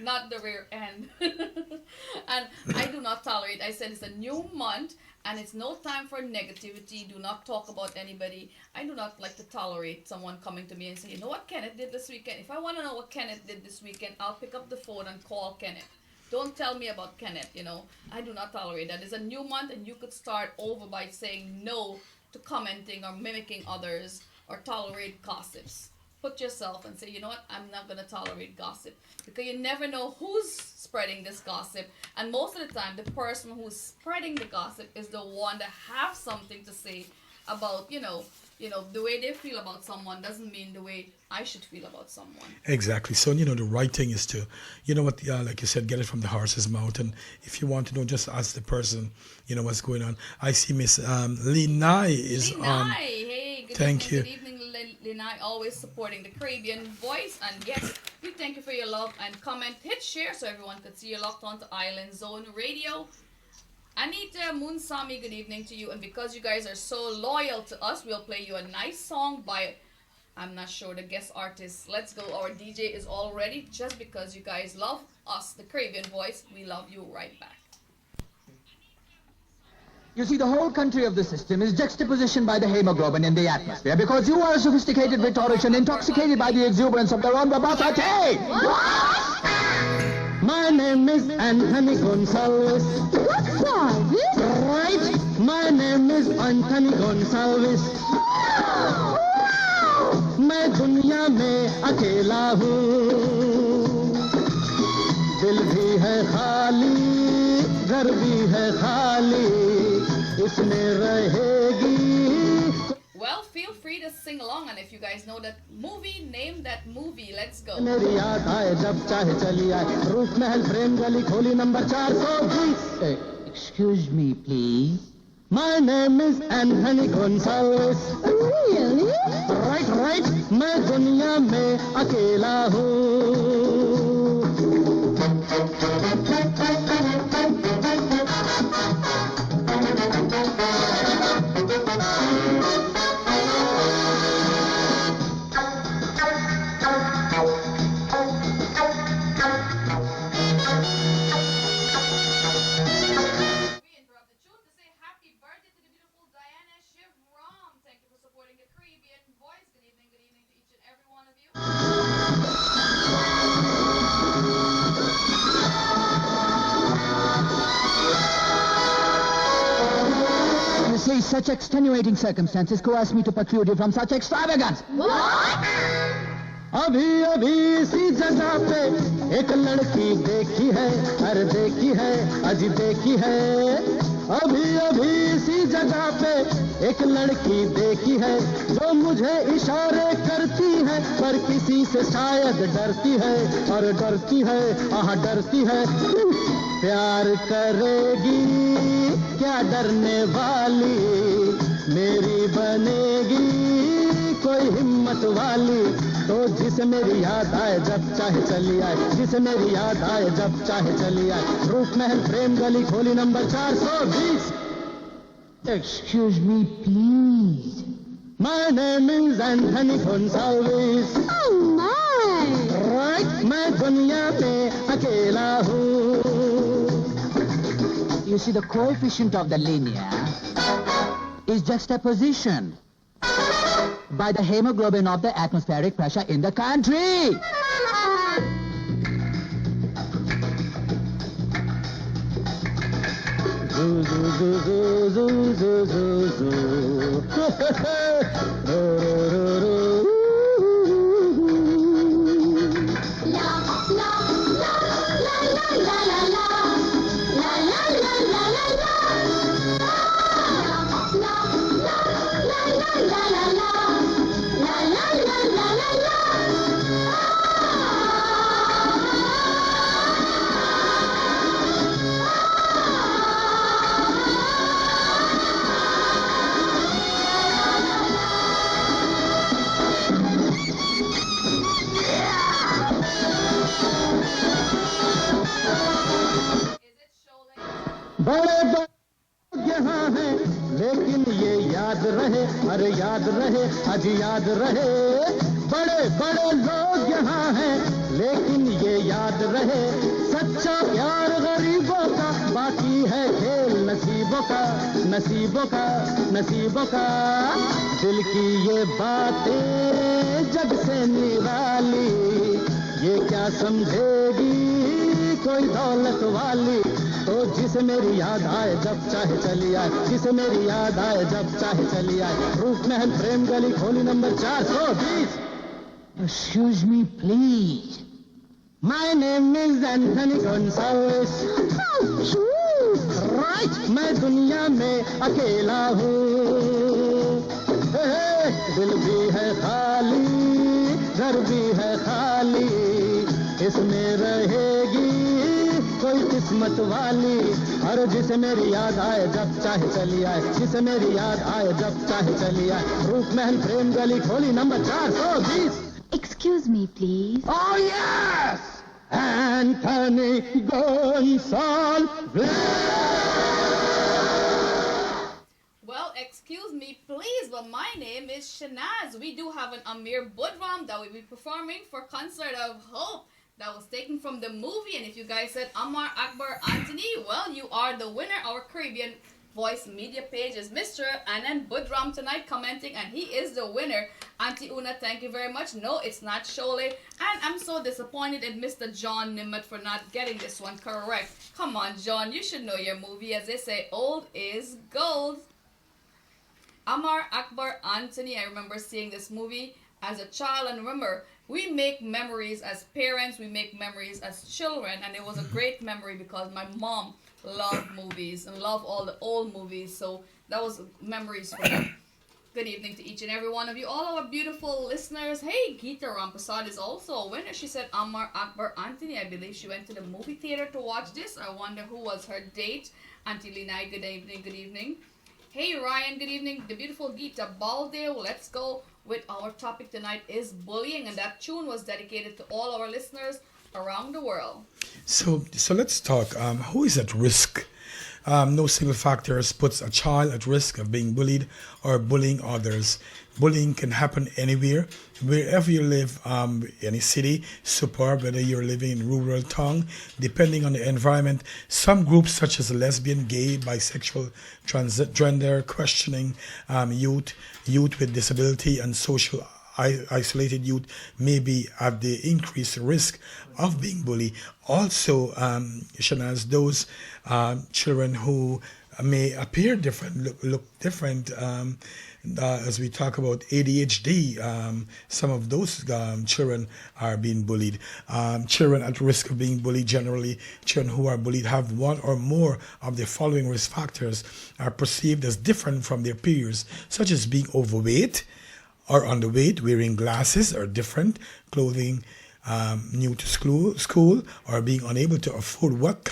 Not the rear end. And I do not tolerate. I said it's a new month and it's no time for negativity. Do not talk about anybody. I do not like to tolerate someone coming to me and say, you know what Kenneth did this weekend? If I want to know what Kenneth did this weekend, I'll pick up the phone and call Kenneth. Don't tell me about Kenneth, you know. I do not tolerate that. It's a new month and you could start over by saying no to commenting or mimicking others or tolerate gossips. Put yourself and say, you know what, I'm not going to tolerate gossip, because you never know who's spreading this gossip, and most of the time the person who's spreading the gossip is the one that have something to say about, you know, the way they feel about someone doesn't mean the way I should feel about someone. Exactly. So, you know, the right thing is to, you know what, like you said, get it from the horse's mouth. And if you want to know, just ask the person, you know, what's going on. I see Miss Linai is on. Hey, good Thank evening, you. Good evening, Linai, always supporting the Caribbean Voice. And yes, we thank you for your love and comment. Hit share so everyone could see you locked on to Island Zone Radio. Anita Munsami, good evening to you. And because you guys are so loyal to us, we'll play you a nice song by, I'm not sure, the guest artist. Let's go. Our DJ is all ready. Just because you guys love us, the Caribbean Voice, we love you right back. You see, the whole country of the system is juxtapositioned by the hemoglobin in the atmosphere, because you are a sophisticated rhetorician intoxicated by the exuberance of the Ron Babasate. My name is Anthony Gonsalves. What's that? Right? My name is Anthony Gonsalves. मैं दुनिया में अकेला हूँ, दिल भी है खाली, घर भी है खाली, इसमें रहेगी. Well, feel free to sing along, and if you guys know that movie, name that movie. Let's go. मेरी याद आए जब चाहे चली आए, रूप महल प्रेम गली खोली number 420. Excuse me, please. My name is Anthony Gonsalves. Really? Right. मैं दुनिया में अकेला हूँ. See, such extenuating circumstances coerce me to preclude you from such extravagance. What? अभी अभी इसी जगह पे एक लड़की देखी है, अरे देखी है, अजी देखी है. अभी अभी इसी जगह पे एक लड़की देखी है, जो मुझे इशारे करती है, पर किसी से शायद डरती है, और डरती है, आह डरती है. प्यार करेगी क्या डरने वाली, मेरी बनेगी कोई कोई हिम्मत वाली, तो जिसे मेरी याद आए जब चाहे चली आए, जिसे मेरी याद आए जब चाहे चली आए। रूप महल प्रेम गली खोली number 420। Excuse me, please. My name is Anthony Gonsalves. Oh my! Right, मैं दुनिया में अकेला हूँ। You see, the coefficient of the linear is juxtaposition by the hemoglobin of the atmospheric pressure in the country. Zoo, zoo, zoo, zoo, zoo, zoo, zoo, zoo. Ro, ro, ro, ro. बड़े बड़े यहाँ हैं, लेकिन ये याद रहे, अरे याद रहे, अजी याद रहे। बड़े बड़े लोग यहाँ हैं, लेकिन ये याद रहे, सच्चा प्यार गरीबों का, बाकी है खेल नसीबों का, नसीबों का, नसीबों का। दिल की ये बातें जग से निराली, ये क्या समझेगी कोई दौलत वाली, तो जिसे मेरी याद आए जब चाहे चली आए, जिसे मेरी याद आए जब चाहे चली आए। रूप महल प्रेम गली खोली number 420। Excuse me, please. My name is Anthony Gonsalves. How cute! Right, मैं दुनिया में अकेला हूँ। दिल भी है खाली, घर भी है खाली, इसमें रहेगी कोई किस्मत वाली। और जिसे मेरी याद आए जब चाहे चली आए, जिसे मेरी याद आए जब चाहे चली आए। रूप महल प्रेम गली खोली number 420। Excuse me, please. Oh yes, Anthony Gonsalves. Well, excuse me, please, but my name is Shanaz. We do have an Amir Budram that will be performing for Concert of Hope. That was taken from the movie. And if you guys said Amar Akbar Anthony, well, you are the winner. Our Caribbean Voice media page is Mr. Anand Budram tonight commenting, and he is the winner. Auntie Una, thank you very much. No, it's not Shole. And I'm so disappointed in Mr. John Nimmet for not getting this one correct. Come on, John, you should know your movie. As they say, old is gold. Amar Akbar Anthony, I remember seeing this movie as a child, and remember, we make memories as parents, we make memories as children, and it was a great memory because my mom loved movies and loved all the old movies, so that was memories for me. Good evening to each and every one of you, all our beautiful listeners. Hey, Geeta Rampasad is also a winner. She said Amar Akbar Anthony. I believe she went to the movie theater to watch this. I wonder who was her date. Auntie Linai, good evening, good evening. Hey Ryan, good evening. The beautiful Geeta Baldale. Let's go with our topic tonight is bullying, and that tune was dedicated to all our listeners around the world. So let's talk. Who is at risk? No single factors puts a child at risk of being bullied or bullying others. Bullying can happen anywhere, wherever you live, any city, suburb, whether you're living in rural town, depending on the environment. Some groups such as lesbian, gay, bisexual, transgender, questioning, youth with disability, and social isolated youth may be at the increased risk of being bullied. Also, Shanaz, those children who may appear different, look different, as we talk about ADHD, some of those children are being bullied. Children at risk of being bullied, generally children who are bullied have one or more of the following risk factors, are perceived as different from their peers, such as being overweight or underweight, wearing glasses or different clothing, new to school, or being unable to afford what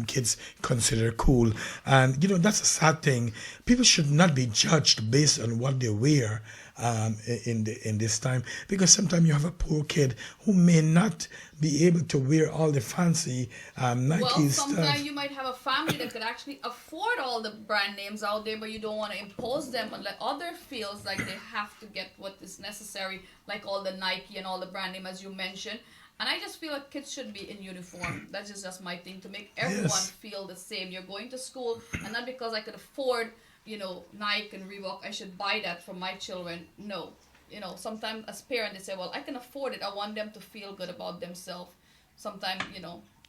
kids consider cool. And that's a sad thing. People should not be judged based on what they wear. in this time, because sometimes you have a poor kid who may not be able to wear all the fancy Nike Well, stuff. sometimes you might have a family that could actually afford all the brand names out there, but you don't want to impose them and let other feels like they have to get what is necessary, like all the Nike and all the brand name as you mentioned. And I just feel like kids should be in uniform. That's just my thing, to make everyone Yes. feel the same. You're going to school, and not because I could afford, Nike and Reebok, I should buy that for my children. No. Sometimes as parents, they say, well, I can afford it. I want them to feel good about themselves. Sometimes,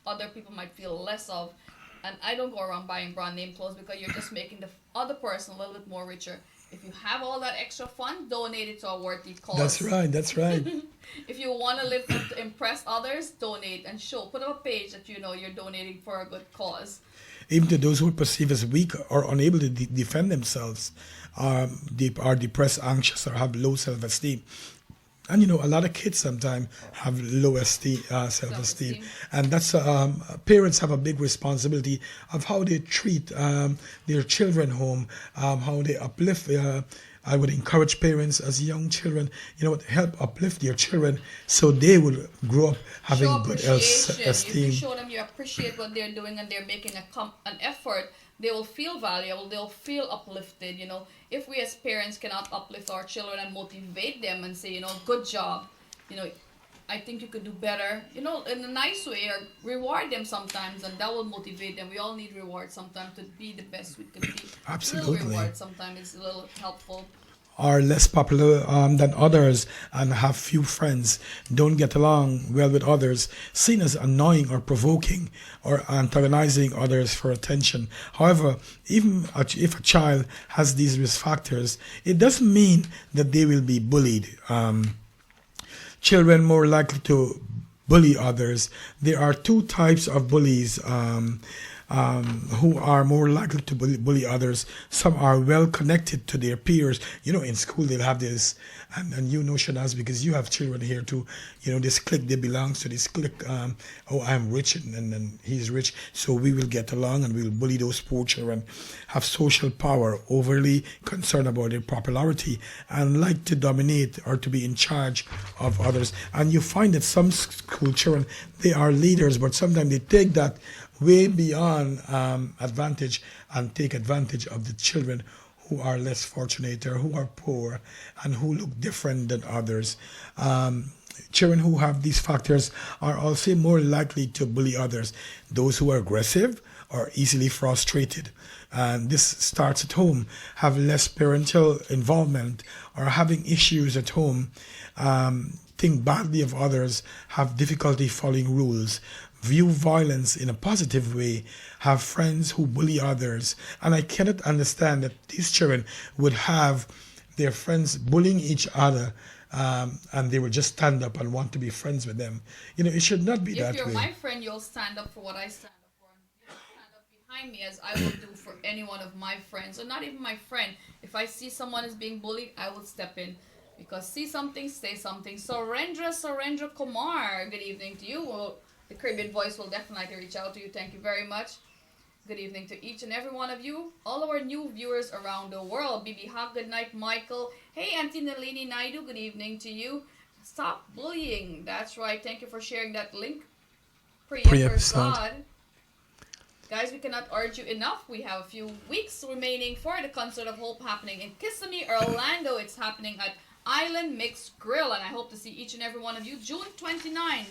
other people might feel less of. And I don't go around buying brand name clothes, because you're just making the other person a little bit more richer. If you have all that extra fund, donate it to a worthy cause. That's right. That's right. If you want to live to impress others, donate and show. Put up a page that you're donating for a good cause. Even to those who are perceived as weak or unable to defend themselves, are depressed, anxious, or have low self-esteem. And a lot of kids sometimes have low self-esteem, and that's parents have a big responsibility of how they treat their children home, how they uplift. I would encourage parents as young children, help uplift their children so they will grow up having Show good appreciation. If you esteem. show them you appreciate what they're doing and they're making an effort, they will feel valuable. They'll feel uplifted. If we as parents cannot uplift our children and motivate them and say, good job, I think you could do better, in a nice way, or reward them sometimes, and that will motivate them. We all need reward sometimes to be the best we could be. Absolutely. A little reward sometimes is a little helpful. Are less popular than others and have few friends, don't get along well with others, seen as annoying or provoking or antagonizing others for attention. However, even if a child has these risk factors, it doesn't mean that they will be bullied. Children more likely to bully others. There are two types of bullies who are more likely to bully others. Some are well connected to their peers. In school they'll have this, and Shanaz, because you have children here too, this clique, they belong to this clique. I'm rich and he's rich, so we will get along and we'll bully those poor children. Have social power, overly concerned about their popularity, and like to dominate or to be in charge of others. And you find that some school children, they are leaders, but sometimes they take that way beyond advantage and take advantage of the children who are less fortunate or who are poor and who look different than others. Children who have these factors are also more likely to bully others. Those who are aggressive or easily frustrated, and this starts at home, have less parental involvement or having issues at home, think badly of others, have difficulty following rules, view violence in a positive way, have friends who bully others. And I cannot understand that these children would have their friends bullying each other, and they would just stand up and want to be friends with them. It should not be that way. If you're my friend, you'll stand up for what I stand up for, and you'll stand up behind me as I would do for any one of my friends, or not even my friend. If I see someone is being bullied, I will step in. Because see something, say something. Surendra Kumar, good evening to you. Well, the Caribbean Voice will definitely reach out to you. Thank you very much. Good evening to each and every one of you. All our new viewers around the world. Bibi Hawk, good night, Michael. Hey, Auntie Nalini Naidu, good evening to you. Stop bullying. That's right. Thank you for sharing that link. Priya Prasad. Guys, we cannot urge you enough. We have a few weeks remaining for the Concert of Hope happening in Kissimmee, Orlando. It's happening at Island Mixed Grill, and I hope to see each and every one of you June 29.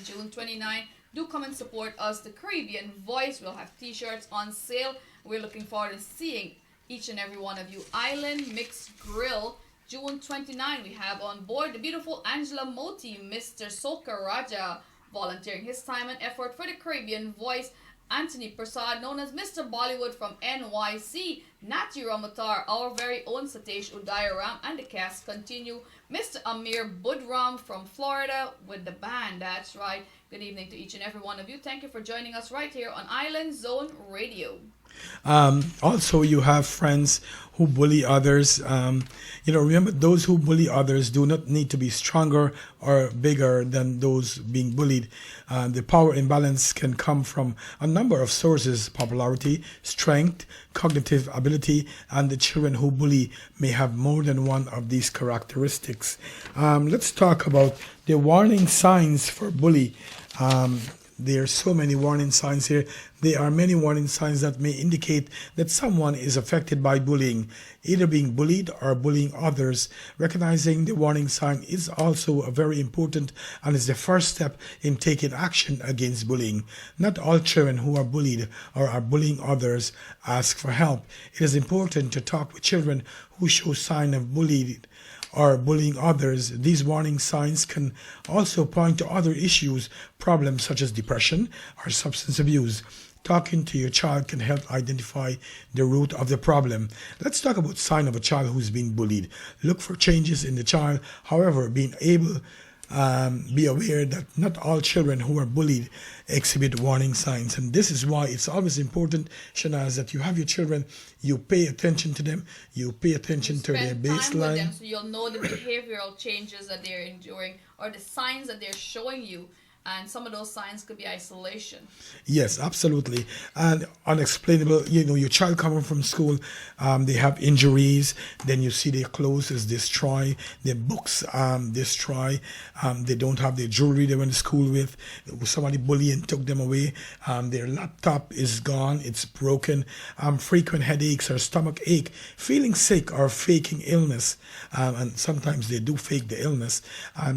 Do come and support us, the Caribbean Voice. We'll have t-shirts on sale. We're looking forward to seeing each and every one of you. Island Mixed Grill, June 29. We have on board the beautiful Angela Moti, Mr. Soka Raja, volunteering his time and effort for the Caribbean Voice. Anthony Prasad, known as Mr. Bollywood from NYC, Nati Ramatar, our very own Satish Udayaram, and the cast continue. Mr. Amir Budram from Florida with the band, that's right. Good evening to each and every one of you. Thank you for joining us right here on Island Zone Radio. Also, you have friends who bully others. Remember, those who bully others do not need to be stronger or bigger than those being bullied. The power imbalance can come from a number of sources: popularity, strength, cognitive ability, and the children who bully may have more than one of these characteristics. Let's talk about the warning signs for bully. There are so many warning signs here. There are many warning signs that may indicate that someone is affected by bullying, either being bullied or bullying others. Recognizing the warning sign is also a very important and is the first step in taking action against bullying. Not all children who are bullied or are bullying others ask for help. It is important to talk with children who show sign of bullying or bullying others. These warning signs can also point to other issues, problems such as depression or substance abuse. Talking to your child can help identify the root of the problem. Let's talk about sign of a child who's being bullied. Look for changes in the child. However, being able be aware that not all children who are bullied exhibit warning signs, and this is why it's always important, Shanaz, that you have your children, you pay attention to them, you pay attention to their Spend time with baseline. them so you'll know the behavioral changes that they're enduring or the signs that they're showing you. And some of those signs could be isolation. Yes, absolutely. And unexplainable, your child coming from school, they have injuries, then you see their clothes is destroyed, their books destroyed, they don't have their jewelry they went to school with, somebody bullied and took them away, their laptop is gone, it's broken, frequent headaches or stomach ache, feeling sick or faking illness, and sometimes they do fake the illness,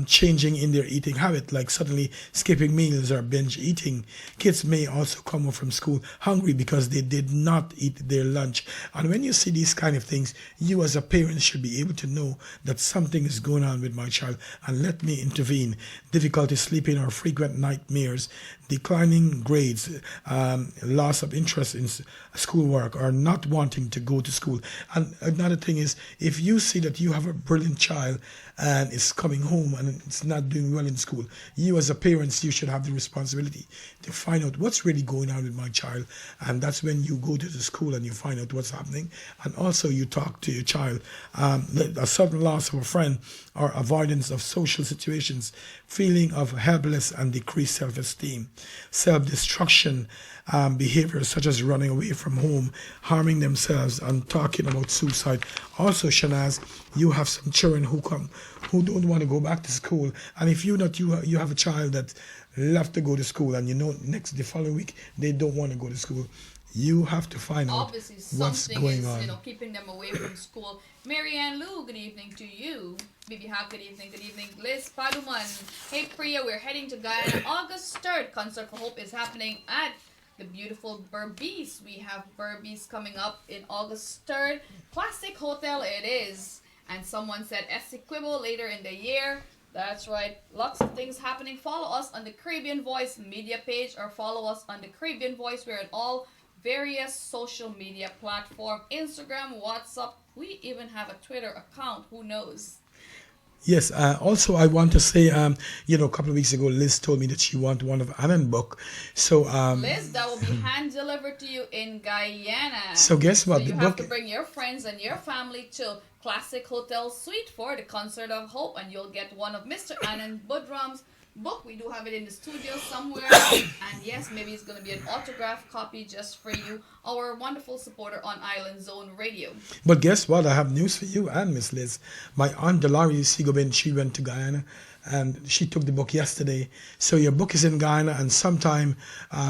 changing in their eating habit, like suddenly skipping meals or binge eating. Kids may also come home from school hungry because they did not eat their lunch. And when you see these kind of things, you as a parent should be able to know that something is going on with my child and let me intervene. Difficulty sleeping or frequent nightmares, declining grades, loss of interest in schoolwork or not wanting to go to school. And another thing is, if you see that you have a brilliant child and is coming home and it's not doing well in school, you as a parent, you should have the responsibility to find out what's really going on with my child. And that's when you go to the school and you find out what's happening. And also you talk to your child. A sudden loss of a friend or avoidance of social situations, feeling of helpless and decreased self-esteem, self-destruction, behaviors such as running away from home, harming themselves, and talking about suicide. Also, Shanaz, you have some children who don't want to go back to school, and if you have a child that love to go to school, and the following week they don't want to go to school, you have to find Obviously, out what's going on. Keeping them away from school. Marianne Lou, good evening to you. Bibi Haq, good evening. Good evening, Liz Paduman. Hey, Priya, we're heading to Guyana. August 3rd, Concert for Hope is happening at the beautiful Berbice. We have Berbice coming up in August 3rd. Classic Hotel it is. And someone said Essequibo later in the year. That's right. Lots of things happening. Follow us on the Caribbean Voice media page or follow us on the Caribbean Voice. We're on all various social media platform, Instagram, WhatsApp. We even have a Twitter account. Who knows? Yes. Also, I want to say, a couple of weeks ago, Liz told me that she wanted one of Annan's book. So, Liz, that will be hand delivered to you in Guyana. So guess what? So you The have book. to bring your friends and your family to Classic Hotel Suite for the Concert of Hope, and you'll get one of Mr. Anand Budram's book. We do have it in the studio somewhere, and yes, maybe it's going to be an autographed copy just for you, our wonderful supporter on Island Zone Radio. But guess what? I have news for you and Miss Liz. My aunt Delari Sigobin, she went to Guyana and she took the book yesterday. So your book is in Guyana, and sometime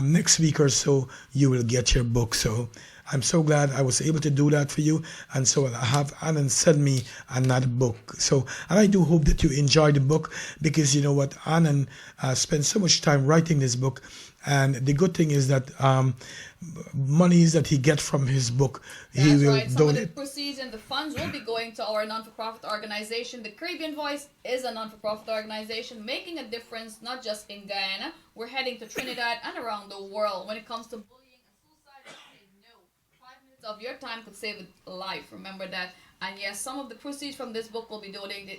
next week or so you will get your book. So I'm so glad I was able to do that for you. And so I have Anand send me another book. So, and I do hope that you enjoy the book, because you know what, Anand spent so much time writing this book. And the good thing is that monies that he gets from his book, he That's will right. Some donate. of the proceeds and the funds will be going to our non-for-profit organization. The Caribbean Voice is a non-for-profit organization making a difference, not just in Guyana. We're heading to Trinidad and around the world. When it comes to bullying and suicide, say no. 5 minutes of your time could save a life. Remember that. And yes, some of the proceeds from this book will be donating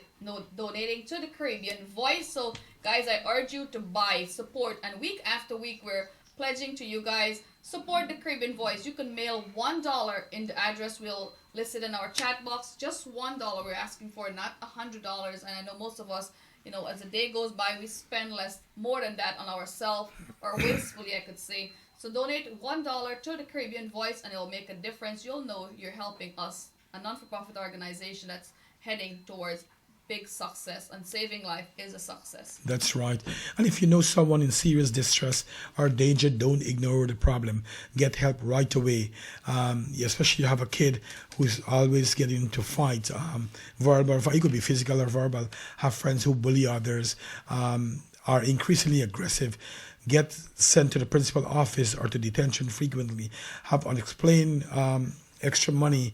to the Caribbean Voice. So, guys, I urge you to buy, support, and week after week we're pledging to you guys. Support the Caribbean Voice. You can mail $1 in the address we'll list it in our chat box. Just $1 we're asking for, not $100. And I know most of us, you know, as the day goes by, we spend more than that on ourselves, or wastefully, I could say. So donate $1 to the Caribbean Voice, and it will make a difference. You'll know you're helping us, a non-for-profit organization that's heading towards big success, and saving life is a success. That's right. And if you know someone in serious distress or danger, don't ignore the problem. Get help right away. Especially you have a kid who's always getting into fights, verbal, it could be physical or verbal. Have friends who bully others, are increasingly aggressive. Get sent to the principal office or to detention frequently. Have unexplained extra money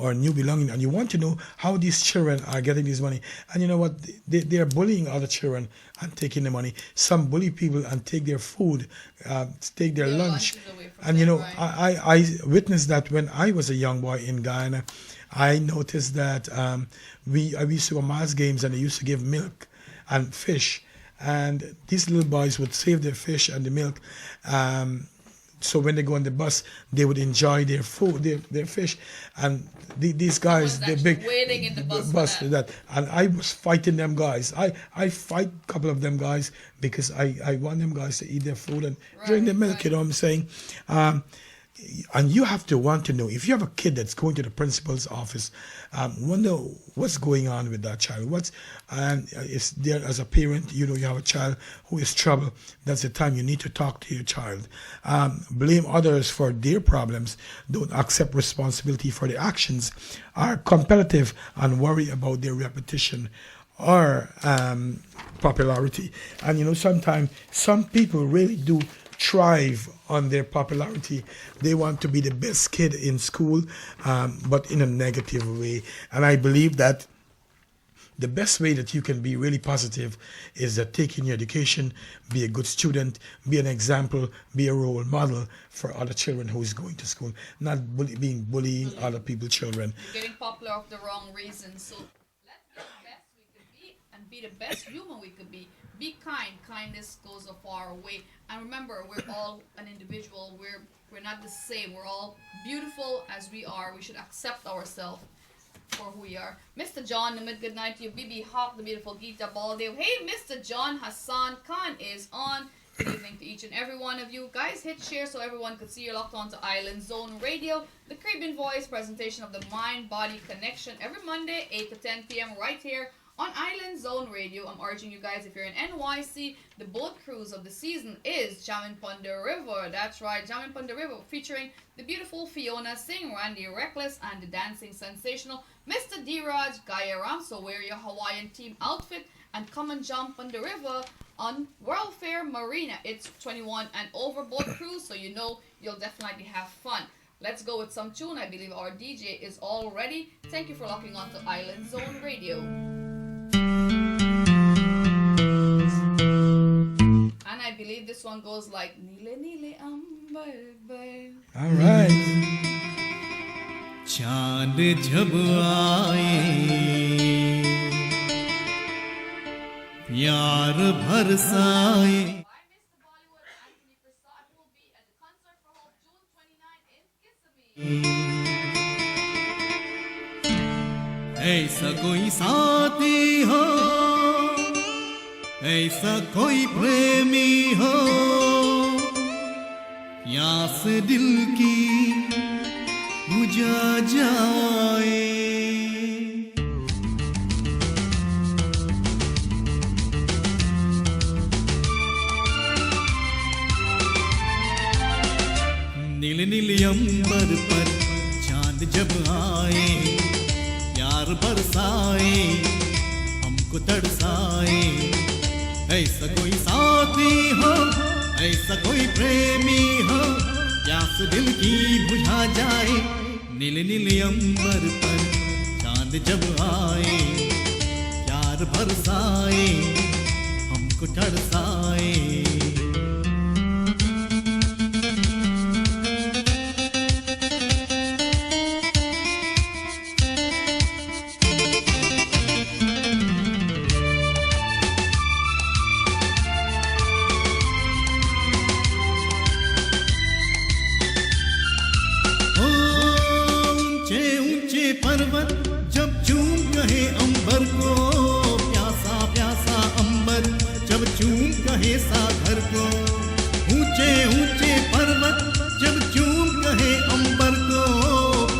or new belonging, and you want to know how these children are getting this money. And you know what, they are bullying other children and taking the money. Some bully people and take their food, take their lunch. And you know, right? I witnessed that when I was a young boy in Guyana. I noticed that we used to go mass games, and they used to give milk and fish, and these little boys would save their fish and the milk, so when they go on the bus, they would enjoy their food, their fish, and these guys, they're big waiting in the bus for that. And I was fighting them guys. I fight a couple of them guys because I want them guys to eat their food and drink the milk. You know what I'm saying? And you have to want to know, if you have a kid that's going to the principal's office, wonder what's going on with that child. And if there, as a parent, you know you have a child who is trouble, that's the time you need to talk to your child. Blame others for their problems. Don't accept responsibility for their actions. Are competitive and worry about their repetition or popularity. And you know, sometimes some people really do thrive on their popularity. They want to be the best kid in school, but in a negative way. And I believe that the best way that you can be really positive is that taking your education, be a good student, be an example, be a role model for other children who is going to school, not bullying other people's children. You're getting popular for the wrong reasons. So let's be the best we could be and be the best human we could be. Be kind. Kindness goes a far way. And remember, we're all an individual. We're not the same. We're all beautiful as we are. We should accept ourselves for who we are. Mr. John, good night to you. Bibi Hawk, the beautiful Geeta Baldev. Hey, Mr. John Hassan Khan is on. Good evening to each and every one of you. Guys, hit share so everyone could see you're locked on to Island Zone Radio, the Caribbean Voice presentation of the Mind-Body Connection every Monday, 8 to 10 p.m. right here on Island Zone Radio. I'm urging you guys, if you're in NYC, the boat cruise of the season is Jammin' Pon the River. That's right, Jammin' Pon the River, featuring the beautiful Fiona Singh, Randy Reckless, and the dancing sensational Mr. D-Raj Gayaram. So wear your Hawaiian team outfit and come and jump on the river on World Fair Marina. It's 21 and over boat cruise, so you know you'll definitely have fun. Let's go with some tune. I believe our DJ is all ready. Thank you for locking on to Island Zone Radio. And I believe this one goes like Nile Nile Amber. All right. चांद जब आए प्यार बरसाए ऐसा कोई साथी हो ऐसा कोई प्रेमी हो प्यास दिल की बुझा जाए नील नील अंबर पर चांद जब आए प्यार बरसाए हमको तरसाए ऐसा कोई साथी हो ऐसा कोई प्रेमी हो प्यास दिल की बुझा जाए नील नील अंबर पर चांद जब आए प्यार बरसाए हमको तरसाए जब चूम कहे सागर को, ऊंचे ऊंचे पर्वत जब चूम कहे अंबर को,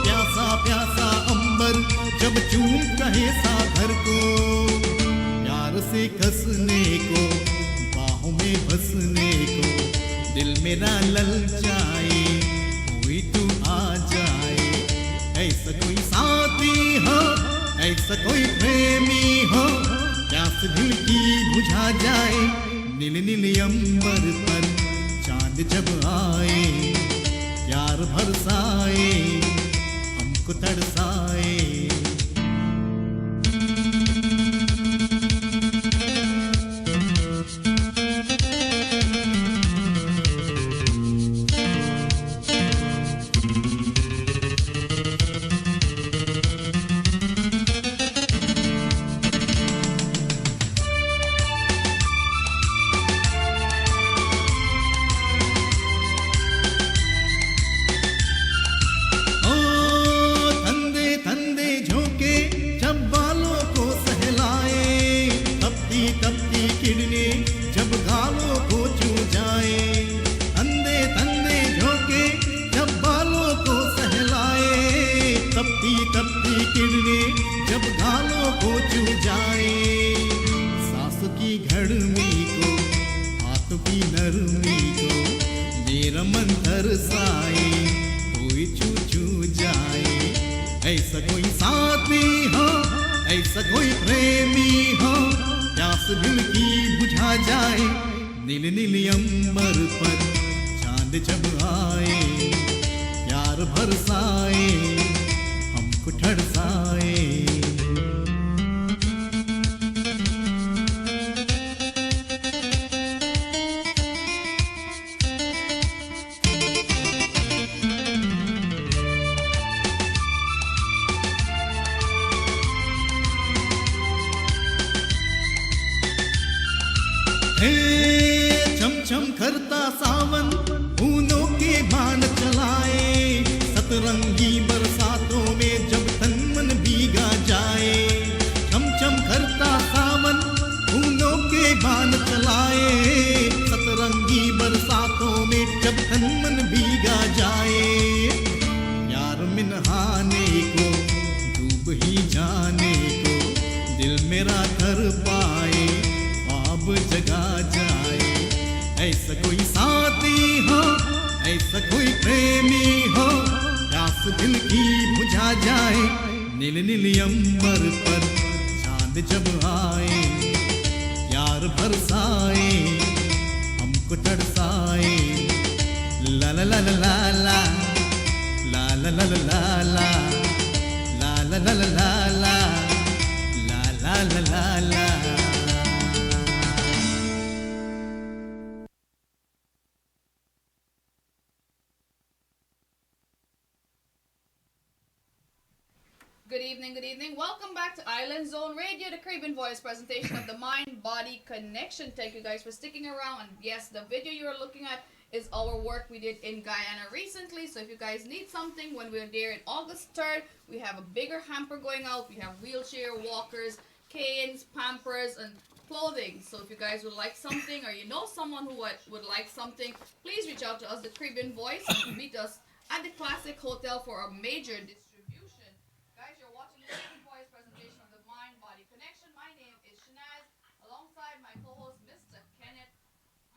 प्यासा प्यासा अंबर जब चूम कहे सागर को, प्यार से कसने को, बाहों में बसने को, दिल मेरा ललचाए, कोई तू आ जाए, ऐसा कोई साथी हो, ऐसा कोई प्रेमी हो, प्यास दिल की बुझा जाए, नील नील अंबर पर चांद जब आए, प्यार बरसाए, हमको तड़साए। ऐसा कोई साथी हो, ऐसा कोई प्रेमी हो, प्यास दिल की बुझा जाए, नील नील अंबर पर चांद जब आए, प्यार बरसाए, हमको ठड़साए। चमचम करता सावन ऊनों के बाण चलाए, सतरंगी बरसातों में जब तन मन भीगा जाए, चमचम करता सावन ऊनों के बाण चलाए, सतरंगी बरसातों में जब तन मन भीगा जाए, यार में नहाने को, डूब ही जाने को, दिल मेरा कर पाए, ख्वाब जगा जाए, ऐसा कोई साथी हो, ऐसा कोई प्रेमी हो, प्यास दिल की बुझा जाए, नील नील अंबर पर चांद जब आए, प्यार बरसाए, हमको तड़साए, ला ला ला ला ला ला ला ला ला ला ला ला ला ला ला ला ला ला ला। Good evening, good evening. Welcome back to Island Zone Radio, the Caribbean Voice presentation of the Mind-Body Connection. Thank you guys for sticking around. And yes, the video you're looking at is our work we did in Guyana recently. So if you guys need something, when we're there in August 3rd, we have a bigger hamper going out. We have wheelchair, walkers, canes, pampers, and clothing. So if you guys would like something, or you know someone who would like something, please reach out to us, the Caribbean Voice, and meet us at the Classic Hotel for a major distribution. Guys, you're watching the Caribbean Voice presentation of the Mind-Body Connection. My name is Shanaz, alongside my co-host, Mr. Kenneth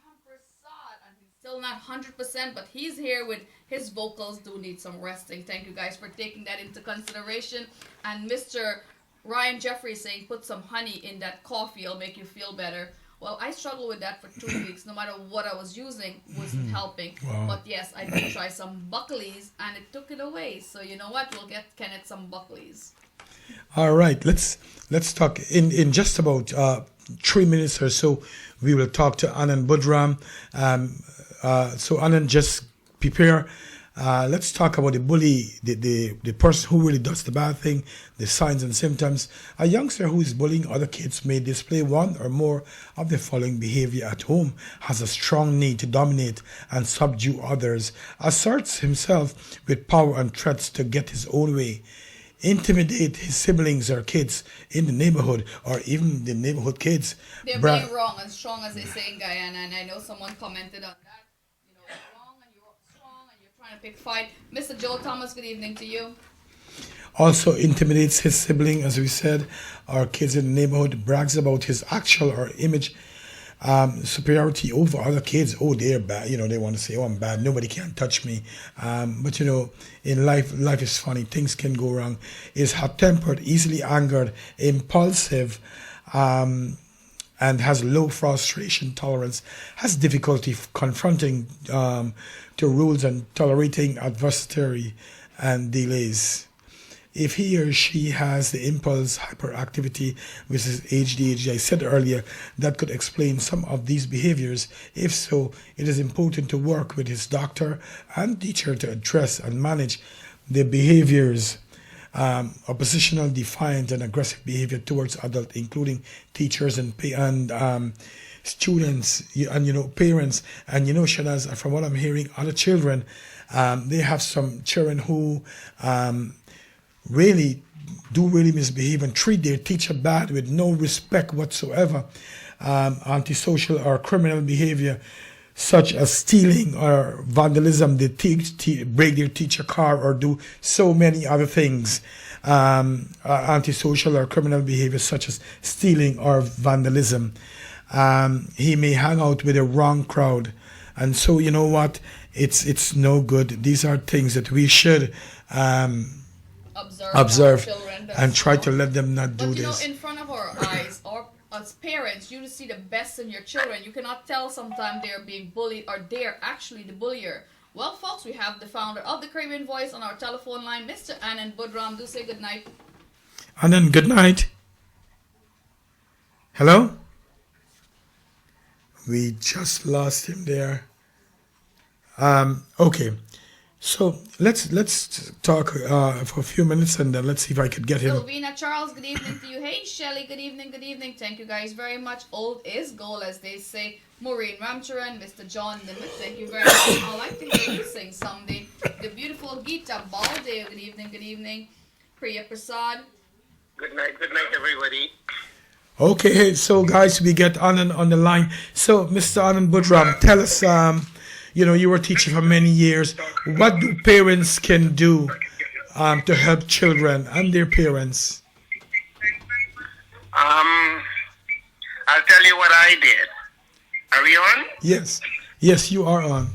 Rampersad, and he's still not 100%, but he's here with his vocals do need some resting. Thank you guys for taking that into consideration. And Mr. Ryan Jeffrey is saying, put some honey in that coffee, it'll make you feel better. Well, I struggled with that for 2 weeks. No matter what I was using, wasn't helping. Wow. But yes, I did try some Buckleys, and it took it away. So you know what? We'll get Kenneth some Buckleys. All right, let's talk in just about 3 minutes or so. We will talk to Anand Budram. So Anand, just prepare. Let's talk about the bully, the person who really does the bad thing, the signs and symptoms. A youngster who is bullying other kids may display one or more of the following behavior at home: has a strong need to dominate and subdue others, asserts himself with power and threats to get his own way, intimidate his siblings or kids in the neighborhood, or even the neighborhood kids. They're Bra- being wrong and strong, as they say in Guyana, and I know someone commented on that. You know, it's wrong and you're strong and you're trying to pick fight. Mr. Joel Thomas, good evening to you. Also intimidates his sibling, as we said, or kids in the neighborhood, brags about his actual or image superiority over other kids. Oh, they're bad. You know, they want to say, oh, I'm bad. Nobody can touch me. But, you know, in life is funny. Things can go wrong. Is hot-tempered, easily angered, impulsive, and has low frustration tolerance, has difficulty confronting to rules and tolerating adversity and delays. If he or she has the impulse hyperactivity, which is ADHD, I said earlier, that could explain some of these behaviors. If so, it is important to work with his doctor and teacher to address and manage the behaviors, oppositional, defiant, and aggressive behavior towards adults, including teachers and students, and, you know, parents. And, you know, Shanaz, from what I'm hearing, other children, they have some children who really misbehave and treat their teacher bad with no respect whatsoever. Antisocial or criminal behavior such as stealing or vandalism. They break their teacher car or do so many other things. Antisocial or criminal behavior such as stealing or vandalism. He may hang out with a wrong crowd. And so, you know what? It's no good. These are things that we should observe children, and try to let them not do but, you this. know, in front of our eyes, or as parents, you see the best in your children. You cannot tell sometimes they're being bullied or they're actually the bullier. Well, folks, we have the founder of the Caribbean Voice on our telephone line, Mr. Anand Budram. Do say good night. Anand, good night. Hello? We just lost him there. Okay. So let's talk for a few minutes, and then let's see if I could get him. Sylvina Charles, good evening to you. Hey, Shelly, good evening, good evening. Thank you guys very much. Old is gold, as they say. Maureen Ramcharan, Mr. John Nimit, thank you very much. I'd like to hear you sing someday. The beautiful Geeta Balde, good evening, good evening. Priya Prasad. Good night, everybody. Okay, hey, so guys, we get Anand on the line. So, Mr. Anand Budram, tell us, you know, you were teaching for many years. What do parents can do to help children and their parents? I'll tell you what I did. Are we on? Yes, you are on.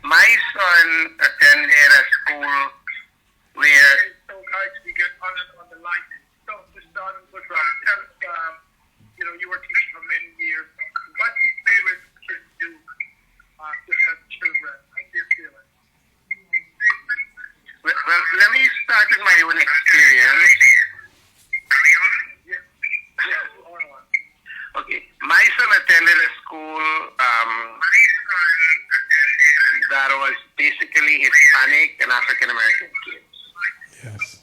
My son attended a school where... So guys, we get on the line. So, Mr. Anand Budram, tell us, you know, you were teaching for many years. What do parents can do to help children and their parents? Well, let me start with my own experience. Okay, my son attended a school that was basically Hispanic and African American kids. Yes.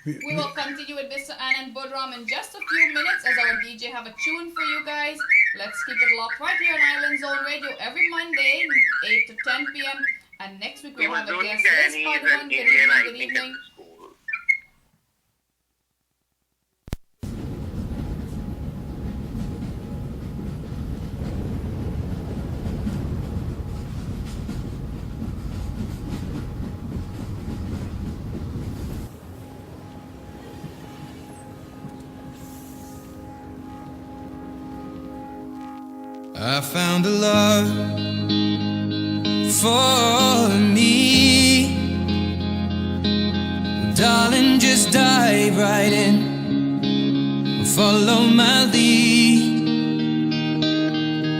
We will continue with Mr. Anand Budram in just a few minutes as our DJ have a tune for you guys. Let's keep it locked right here on Island Zone Radio every Monday, 8 to 10 p.m. And next week we'll have a guest. Yes, Padman, good evening, good evening. I found a love for me. Darling, just dive right in, follow my lead.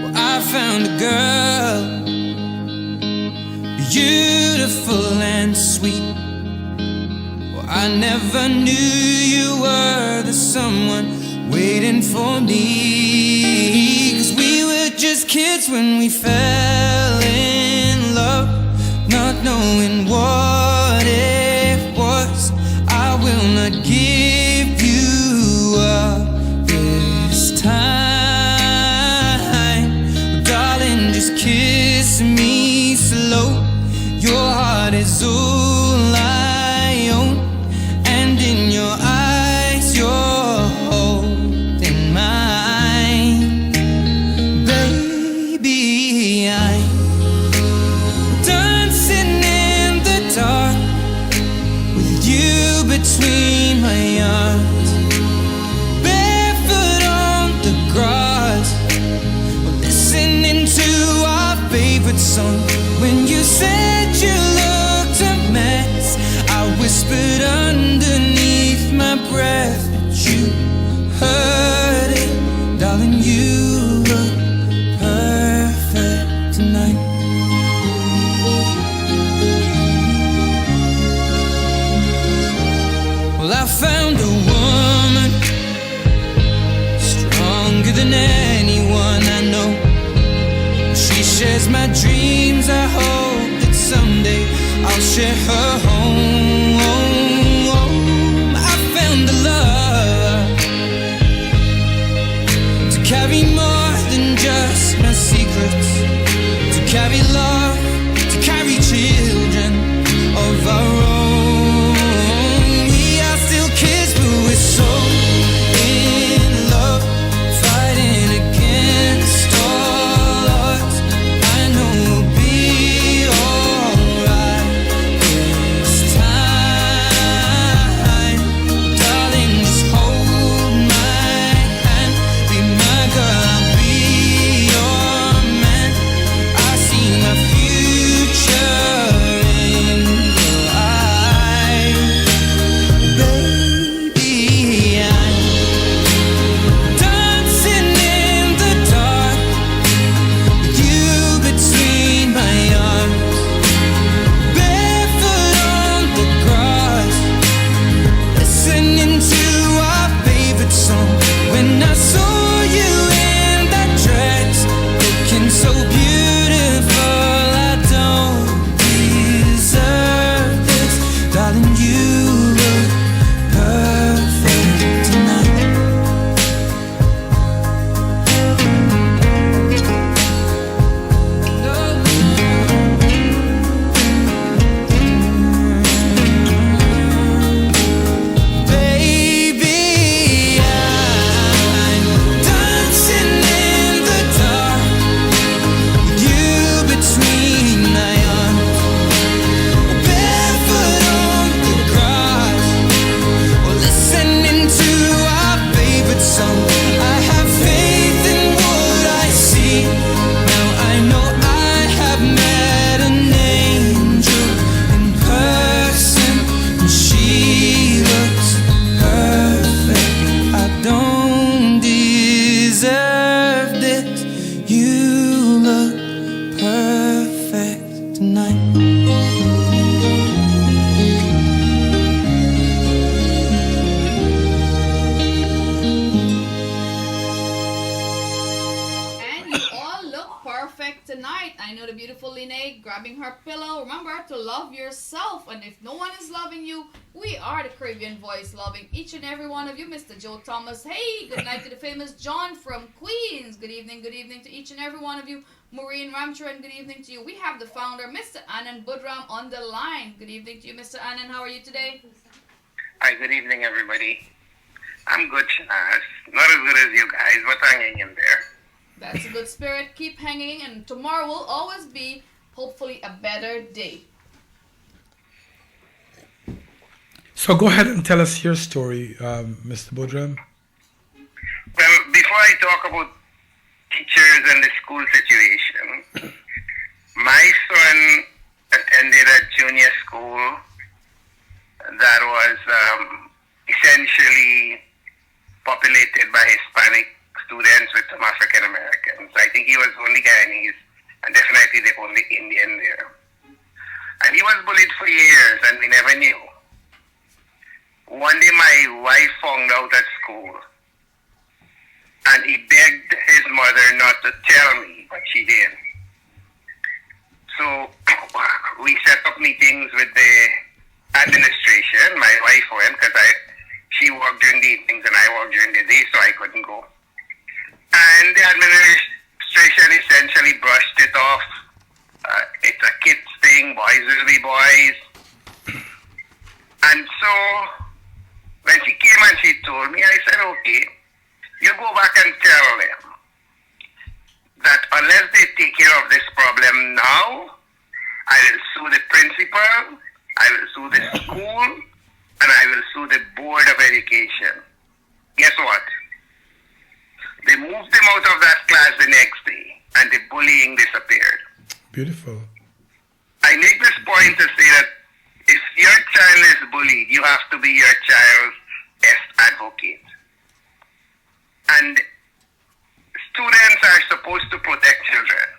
Well, I found a girl, beautiful and sweet. Well, I never knew you were the someone waiting for me. 'Cause we were just kids when we fell in love, not knowing what it was. I will not give you up this time. Darling, just kiss me slow. Your heart is all I own, and in your eyes you're holding mine. Baby, I'm dancing in the dark with you between my arms, barefoot on the grass, listening to our favorite song. When you said you looked a mess, I whispered underneath my breath that you heard it. Darling, you look perfect tonight. Well, I found a woman stronger than anyone I know. She shares my dreams. I hope that someday I'll share her home. I found a love to carry more than just my secrets, to carry love, to carry children of our own. We are still kids, but we're so in love, fighting against all odds. I know we'll be alright this time. Darling, just hold my hand, be my girl, I'll be your man. I see my future in your eyes. Baby, I'm dancing in the dark with you between my arms, barefoot on the grass, listening to our favorite song. When I saw you in that dress, looking so beautiful, I don't deserve this. Darling, you look perfect tonight. Baby, I'm dancing in the dark with you between my arms, barefoot on the grass, or listening to our favorite song. I have faith in what I see. Now I know I have met an angel in person, and she looks perfect. I don't deserve this. You look perfect tonight. And you all look perfect tonight. I know the beautiful Lene grabbing her pillow. Remember to love yourself. And if no one is loving you, we are the Caribbean Voice, loving each and every one of you. Mr. Joe Thomas. Hey, good night to the famous John from Queens. Good evening to each and every one of you. Maureen Ramcharan, good evening to you. We have the founder, Mr. Anand Budram, on the line. Good evening to you, Mr. Anand. How are you today? Hi, good evening, everybody. I'm good, Shaz. Not as good as you guys, but hanging in there. That's a good spirit. Keep hanging, and tomorrow will always be, hopefully, a better day. So go ahead and tell us your story, Mr. Budram. Well, before I talk about teachers and the school situation, my son attended a junior school that was essentially populated by Hispanic students with some African Americans. I think he was only Guyanese and definitely the only Indian there. And he was bullied for years and we never knew. One day my wife found out at school and he begged his mother not to tell me, but she did. So we set up meetings with the administration. My wife went because she worked during the evenings and I worked during the day, so I couldn't go. And the administration essentially brushed it off. It's a kids thing, boys will be boys. And so when she came and she told me, I said, okay, you go back and tell them that unless they take care of this problem now, I will sue the principal, I will sue the school, and I will sue the Board of Education. Guess what? They moved them out of that class the next day, and the bullying disappeared. Beautiful. I make this point to say that if your child is bullied, you have to be your child's best advocate. And students are supposed to protect children.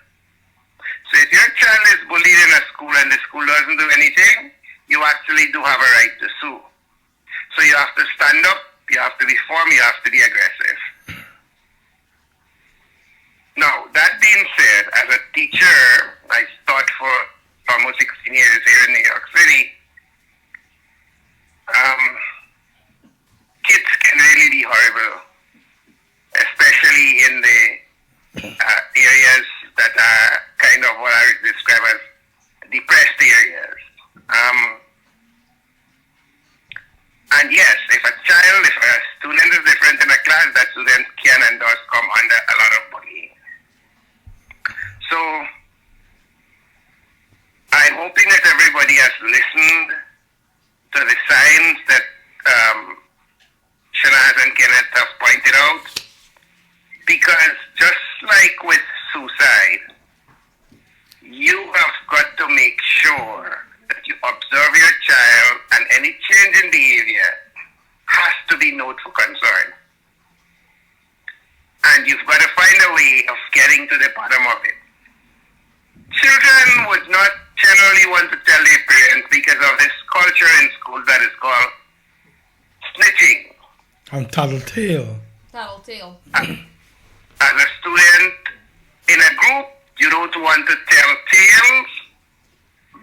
So if your child is bullied in a school and the school doesn't do anything, you actually do have a right to sue. So you have to stand up, you have to be firm, you have to be aggressive. Now, that being said, as a teacher, I taught for almost 16 years here in New York City. Kids can really be horrible, especially in the areas that are kind of what I would describe as depressed areas. And yes, if a student is different in a class, that student can and does come under a lot of bullying. So, I'm hoping that everybody has listened to the signs that Shanaz and Kenneth have pointed out, because just like with suicide, you have got to make sure that you observe your child, and any change in behavior has to be note for concern. And you've got to find a way of getting to the bottom of it. Children would not generally want to tell their parents because of this culture in school that is called snitching. And tattletale. Tattletale. As a student in a group, you don't want to tell tales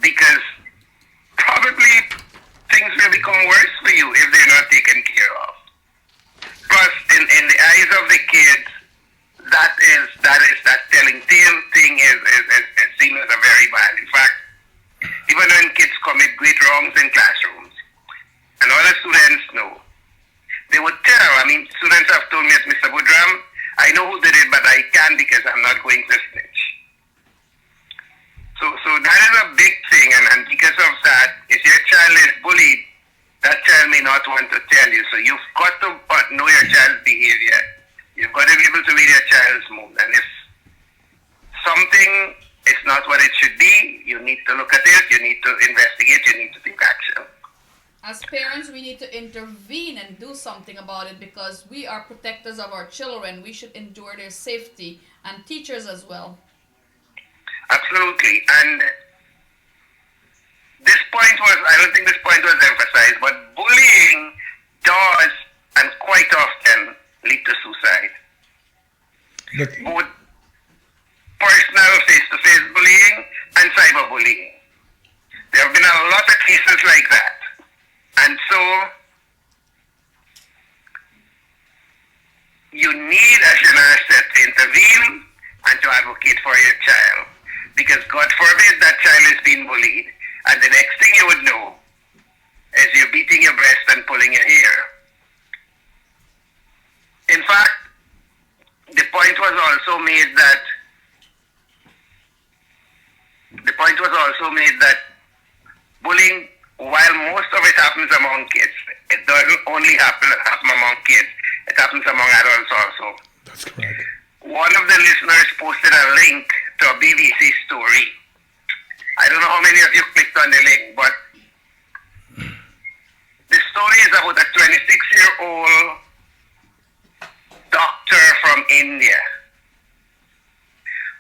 because probably things will become worse for you if they're not taken care of. Plus, in the eyes of the kids, that telling tale thing is seen as a very bad. In fact, even when kids commit great wrongs in classrooms, and all the students know, they would tell. I mean, students have told me, Mr. Budram, I know who did it, but I can't because I'm not going to snitch. So that is a big thing, and because of that, if your child is bullied, that child may not want to tell you. So you've got to know your child's behavior. You've got to be able to read your child's mood. And if something is not what it should be, you need to look at it, you need to investigate, you need to take action. As parents, we need to intervene and do something about it because we are protectors of our children. We should ensure their safety, and teachers as well. Absolutely. And I don't think this point was emphasized, but bullying does and quite often lead to suicide. Both personal face-to-face bullying and cyberbullying. There have been a lot of cases like that. And so, you need, as Shanaz said, to intervene and to advocate for your child. Because God forbid that child is being bullied, and the next thing you would know is you're beating your breast and pulling your hair. In fact, the point was also made that bullying, while most of it happens among kids, it doesn't only happen among kids, it happens among adults also. That's correct. One of the listeners posted a link to a BBC story. I don't know how many of you clicked on the link, but the story is about a 26-year-old doctor from India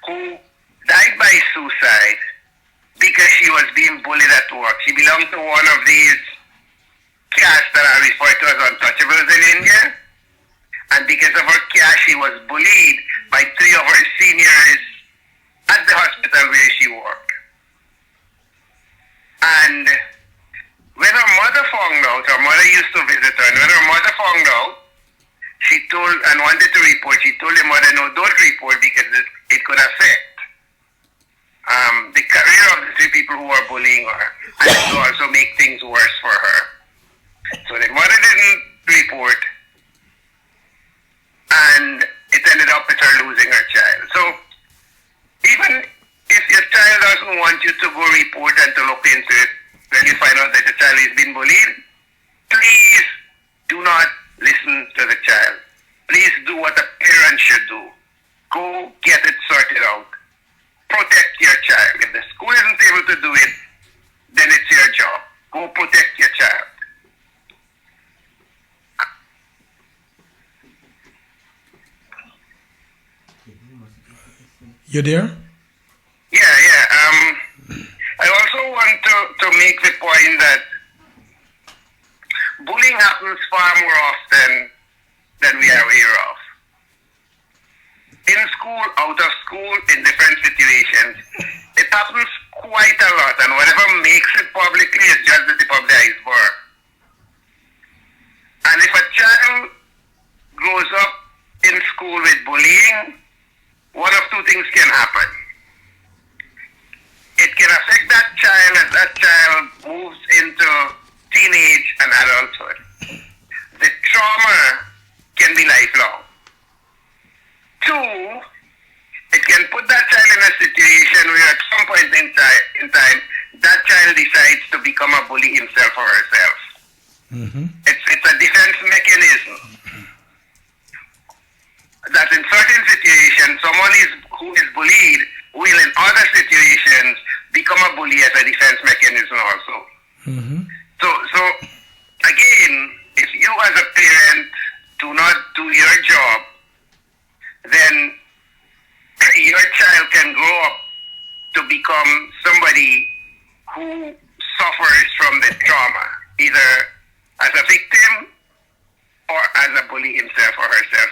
who died by suicide because she was being bullied at work. She belonged to one of these castes that are referred to as untouchables in India. And because of her caste, she was bullied by 3 of her seniors at the hospital where she worked. told and wanted to report. She told the mother, no, don't report because it could affect the career of the 3 people who are bullying her, and it could also make things worse for her. So the mother didn't report, and it ended up with her losing her child. So even if your child doesn't want you to go report and to look into it, when you find out that the child is being bullied, please do not listen to the child. Please do what a parent should do. Go get it sorted out. Protect your child. If the school isn't able to do it, then it's your job. Go protect your child. You there? Yeah. I also want to make the point that bullying happens far more often than we are aware of. In school, out of school, in different situations, it happens quite a lot, and whatever makes it publicly is just the tip of the iceberg. And if a child grows up in school with bullying, one of 2 things can happen. It can affect that child as that child moves into teenage and adulthood. The trauma can be lifelong. 2, it can put that child in a situation where at some point in time that child decides to become a bully himself or herself. Mm-hmm. It's a defense mechanism. That in certain situations, someone who is bullied will in other situations become a bully as a defense mechanism also. Mm-hmm. So again, if you as a parent do not do your job, then your child can grow up to become somebody who suffers from the trauma, either as a victim or as a bully himself or herself.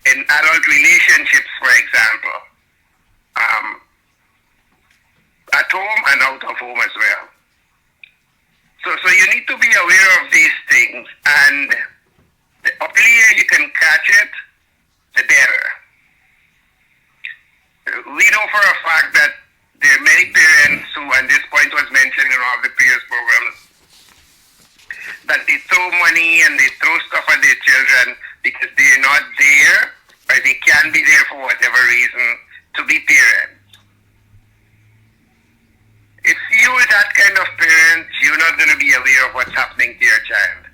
In adult relationships, for example, at home and out of home as well. So you need to be aware of these things, and the earlier you can catch it, the better. We know for a fact that there are many parents who, and this point was mentioned in one of the previous programs, that they throw money and they throw stuff at their children because they're not there, or they can't be there for whatever reason to be parents. If you are that kind of parent, you're not going to be aware of what's happening to your child.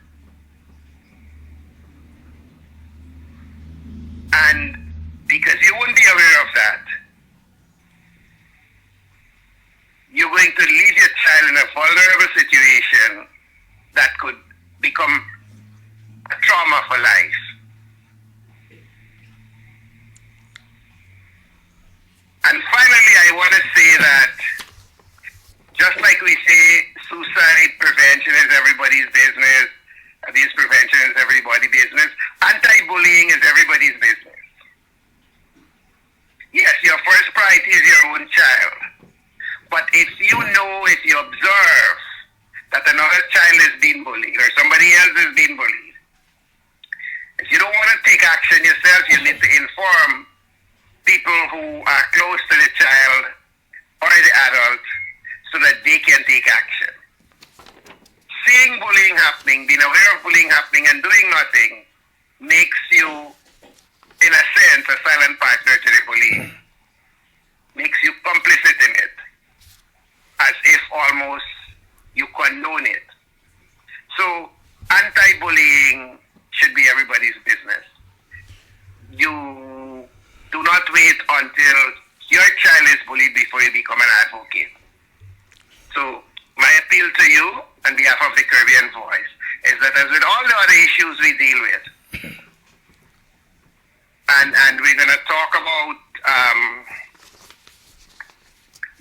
And because you wouldn't be aware of that, you're going to leave your child in a vulnerable situation that could become a trauma for life. And finally, I want to say that just like we say suicide prevention is everybody's business, abuse prevention is everybody's business, anti-bullying is everybody's business. Yes, your first priority is your own child. But if you observe that another child is being bullied or somebody else is being bullied, if you don't want to take action yourself, you need to inform people who are close to the child or the adult so that they can take action. Seeing bullying happening, being aware of bullying happening and doing nothing makes you, in a sense, a silent partner to the bullying. Makes you complicit in it, as if almost you condone it. So anti-bullying should be everybody's business. You do not wait until your child is bullied before you become an advocate. So my appeal to you on behalf of the Caribbean Voice is that as with all the other issues we deal with, and we're going to talk about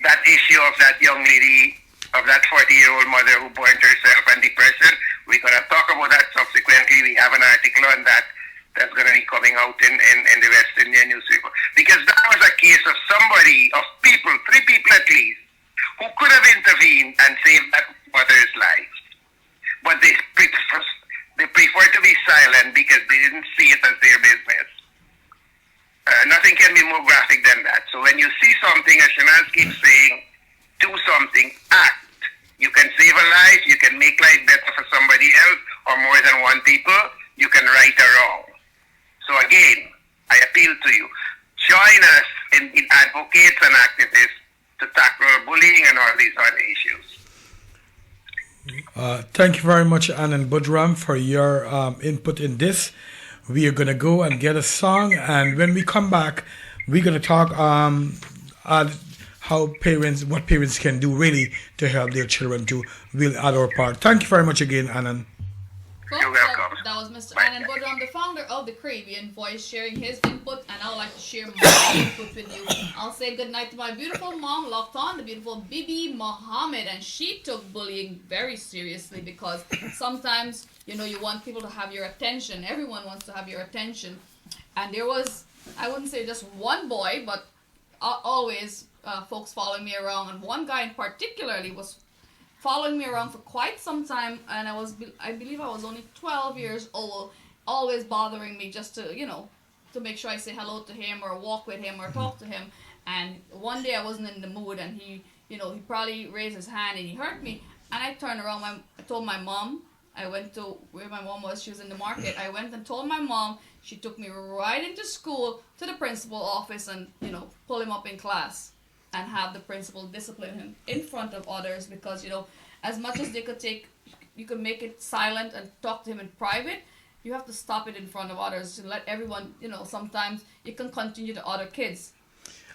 that issue of that young lady, of that 40-year-old mother who burned herself and depression. We're going to talk about that subsequently. We have an article on that that's going to be coming out in the West Indian newspaper. Because that was a case of somebody, of people, 3 people at least, who could have intervened and saved that mother's life. But they prefer to be silent because they didn't see it as their their business. Nothing can be more graphic than that. So when you see something, as Shanaz keeps saying, do something, act. You can save a life, you can make life better for somebody else or more than one people, you can right a wrong. So again, I appeal to you, join us in advocates and activists to tackle bullying and all these other issues. Thank you very much, Anand Budram, for your input in this. We are going to go and get a song, and when we come back, we're going to talk what parents can do really to help their children to will add our part. Thank you very much again, Anand. You're welcome. That was Mr. Anand Budram, the founder of the Caribbean Voice, sharing his input, and I would like to share my input with you. I'll say good night to my beautiful mom, locked on, the beautiful Bibi Mohammed, and she took bullying very seriously because sometimes, you know, you want people to have your attention. Everyone wants to have your attention. And there was, I wouldn't say just one boy, but always folks following me around, and one guy in particularly was following me around for quite some time, and I believe I was only 12 years old, always bothering me just to, you know, to make sure I say hello to him or walk with him or talk to him. And one day I wasn't in the mood, and he, you know, he probably raised his hand and he hurt me. And I turned around, I told my mom. I went to where my mom was. She was in the market. I went and told my mom. She took me right into school to the principal office and, you know, pull him up in class and have the principal discipline him in front of others, because, you know, as much as they could take, you could make it silent and talk to him in private, you have to stop it in front of others to let everyone, you know, sometimes you can continue to other kids.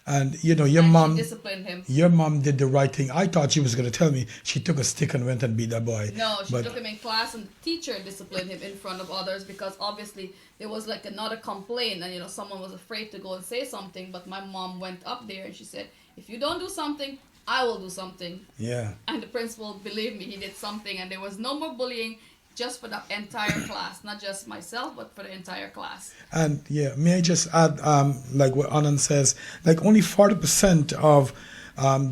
And you know, your mom disciplined him. Your mom did the right thing. I thought she was going to tell me she took a stick and went and beat that boy. No, she took him in class, and the teacher disciplined him in front of others, because obviously there was like another complaint, and you know, someone was afraid to go and say something. But my mom went up there and she said, "If you don't do something, I will do something." Yeah. And the principal believed me, he did something, and there was no more bullying. Just for the entire class, not just myself, but for the entire class. And yeah, may I just add, like what Anand says, like only 40% of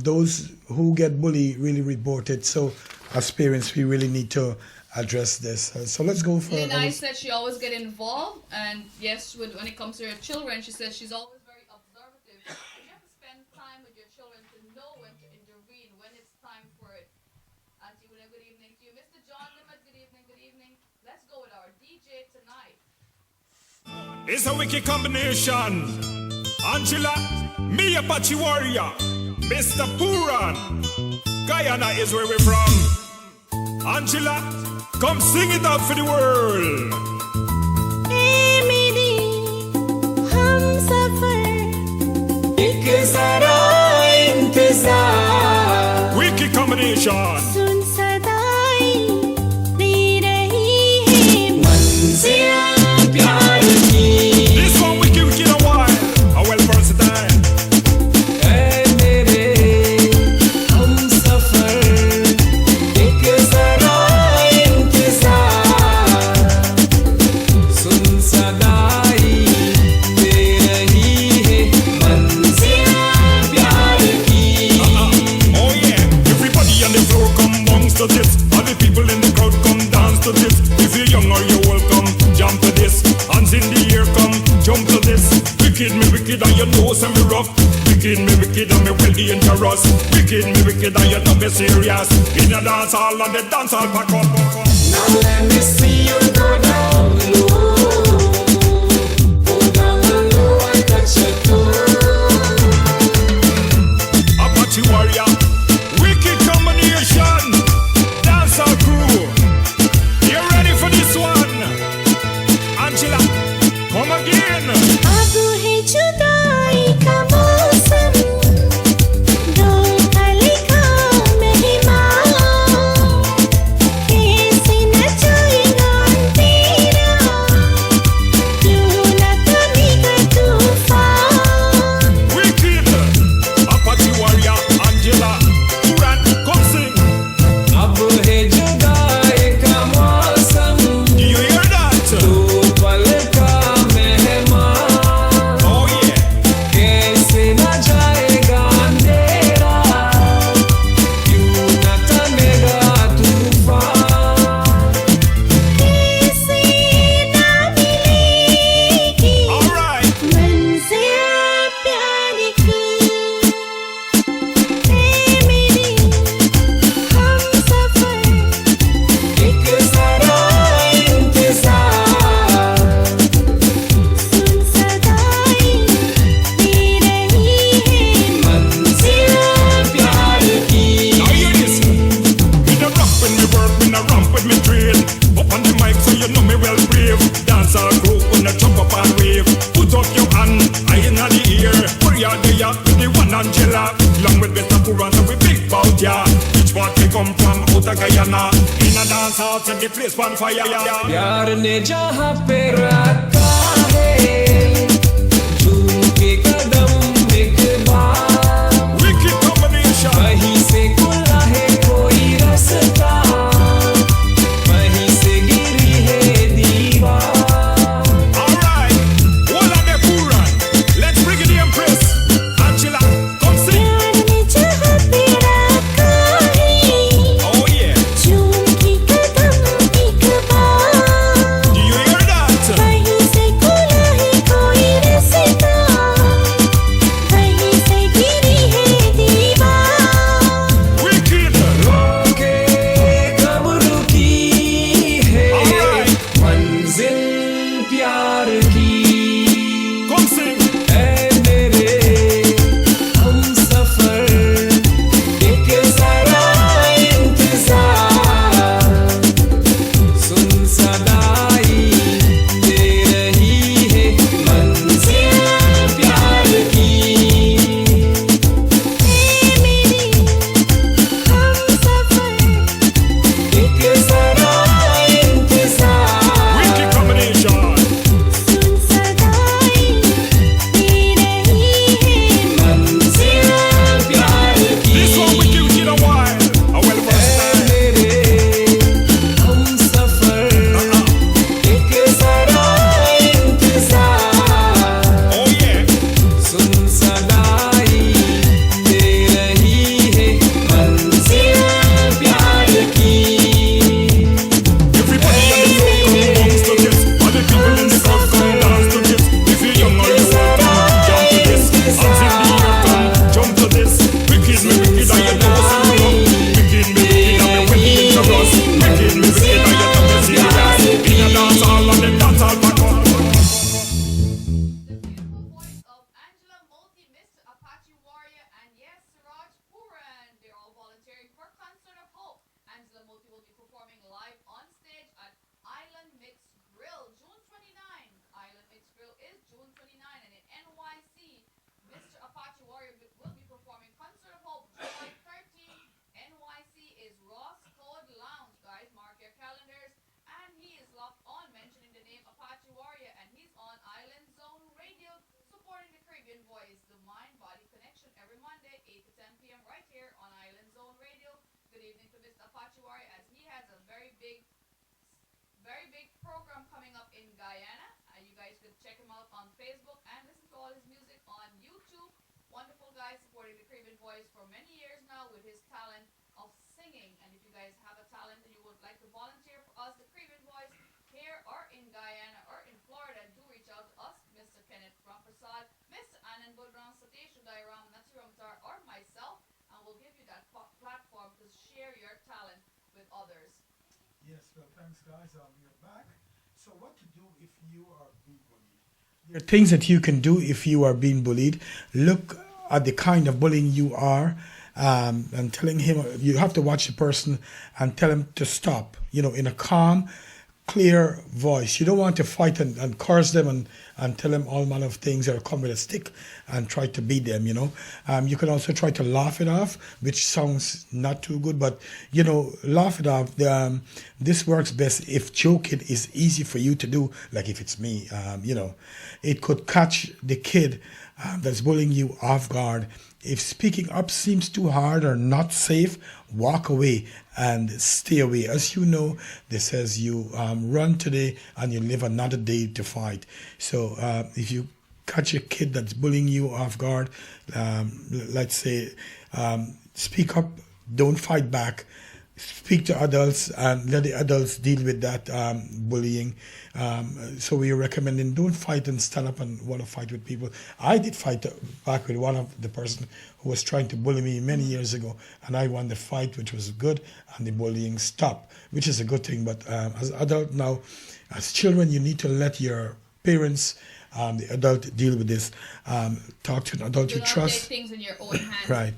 those who get bullied really report it. So as parents, we really need to address this. So let's go for. Lena said she always get involved, and yes, when it comes to her children, she says she's always very observative. You have to spend time with your children to know when to intervene, when it's time for it. Auntie Una, good evening to you. Mr. John Limit, good evening, good evening. Let's go with our DJ tonight. It's a wicked combination. Angela, me Apache Warrior, Mr. Puran. Guyana is where we're from. Angela, come sing it out for the world. Wicked combination. This one wicked, wicked and wild, and well versatile. Hey baby, hum safar, ek zara intezar, sun sadai de rahi hai manzil pyar ki. Oh yeah, everybody on the floor come bounce to this. All the people in the crowd come dance to this. If you're young or you're welcome, jump to this. Hands in the air, come jump to this. Wicked me wicked and you know some me rough. Wicked me wicked and me well dangerous. Wicked me wicked and you know me serious. In the dance hall and the dance hall pack up. Now let me see you go down low. Go down low and touch your toe. Apache Warrior, wicked combination. Dance hall crew. You ready for this one? Angela, come again. अब है जुदाई का मौसम, दो पल का मेहमान, कैसे न जाएगा तेरा up and wave. Put up your hand, I in the ear. Put your day up with the one Angela. Long with better Puran and we big bout ya. Which part we come from out of Guyana. In a dance hall, set the place on fire. प्यार ने जहाँ पे रखा है झूम के कदम एक बार Wicked combination. वहीं से खुला है कोई रास्ता वहीं से गिरी है दीवार Alright, all of the Puran. Let's bring it the Empress. Angela, come sing. प्यार ने जहाँ पे रखा है Oh yeah. झूम के कदम एक बार Do you hear that? वहीं से खुला है कोई रास्ता वहीं से गिरी है दीवार Wicked. के कब्र की है मंजिल प्यार की Come sing. ऐ मेरे हमसफर एक जरा इंतजार सुन सदाई दे रही है मंजिल प्यार की मेरी हमसफर एक जरा इंतजार Wicked combination. सुन सदाई दे रही है मंजिल प्यार की This one we do in a while. A well first time. मेरे हमसफर एक जरा इंतजार Oh yeah. सुन सदाई दे रही है मंजिल प्यार की Everybody on the floor come bounce to this. All the people in the crowd come dance to this. If you're young or you old, come jump to this. Hands in the air, come jump to this. Wicked me wicked, I you know some love. Wicked me wicked, I'm wicked to us. Wicked me wicked, I you know me serious. In a dance hall and them dance hall back up. The beautiful voice of Angela Multi, Mr. Apache Warrior, and yes, Siraj Puran. They're all volunteering for Concert of Hope. Angela Multi will be performing live on stage at Island Mix Grill, June 29. Island Mix Grill is June 29, and in NYC, Mr. Apache Warrior will be performing Concert of Hope, July 13. NYC is Ross Code Lounge, guys. Mark your calendars. And he is locked on, mentioning the name Apache Warrior, and he's on Island Zone Radio, supporting the Caribbean Voice, the mind-body connection, every Monday, 8 to 10 p.m. right here on Island Zone Radio. Good evening to Mr. Apache Warrior, as he has a very big program coming up in Guyana. You guys could check him out on Facebook and listen to all his music on YouTube. Wonderful guy, supporting the Caribbean Voice for many years now with his talent of singing. And if you guys have a talent and you would like to volunteer for us, the Caribbean Voice, here or in Guyana or in Florida, do reach out to us, Mr. Kenneth Ramprasad, Mr. Anand Budram, Satish Udairam, Natsiramtar, or myself, and we'll give you that platform to share your talent with others. Yes, well, thanks, guys. We're back. So, what to do if you are being bullied? There are things that you can do if you are being bullied. Look at the kind of bullying you are, and telling him, you have to watch the person and tell him to stop, in a calm, clear voice. You don't want to fight and curse them and tell them all manner of things, or come with a stick and try to beat them, You can also try to laugh it off, which sounds not too good, but, laugh it off. This works best if joking is easy for you to do, like if it's me, It could catch the kid that's bullying you off guard. If speaking up seems too hard or not safe, walk away and stay away. As you know, this says you run today and you live another day to fight. So if you catch a kid that's bullying you off guard, let's say, speak up, don't fight back. Speak to adults and let the adults deal with that bullying. So we are recommending, don't fight and stand up and want to fight with people. I did fight back with one of the person who was trying to bully me many years ago, and I won the fight, which was good, and the bullying stopped, which is a good thing. But as adult now, as children, you need to let your parents, the adult, deal with this. Talk to an adult Do you not trust. take things in your own hands. Right.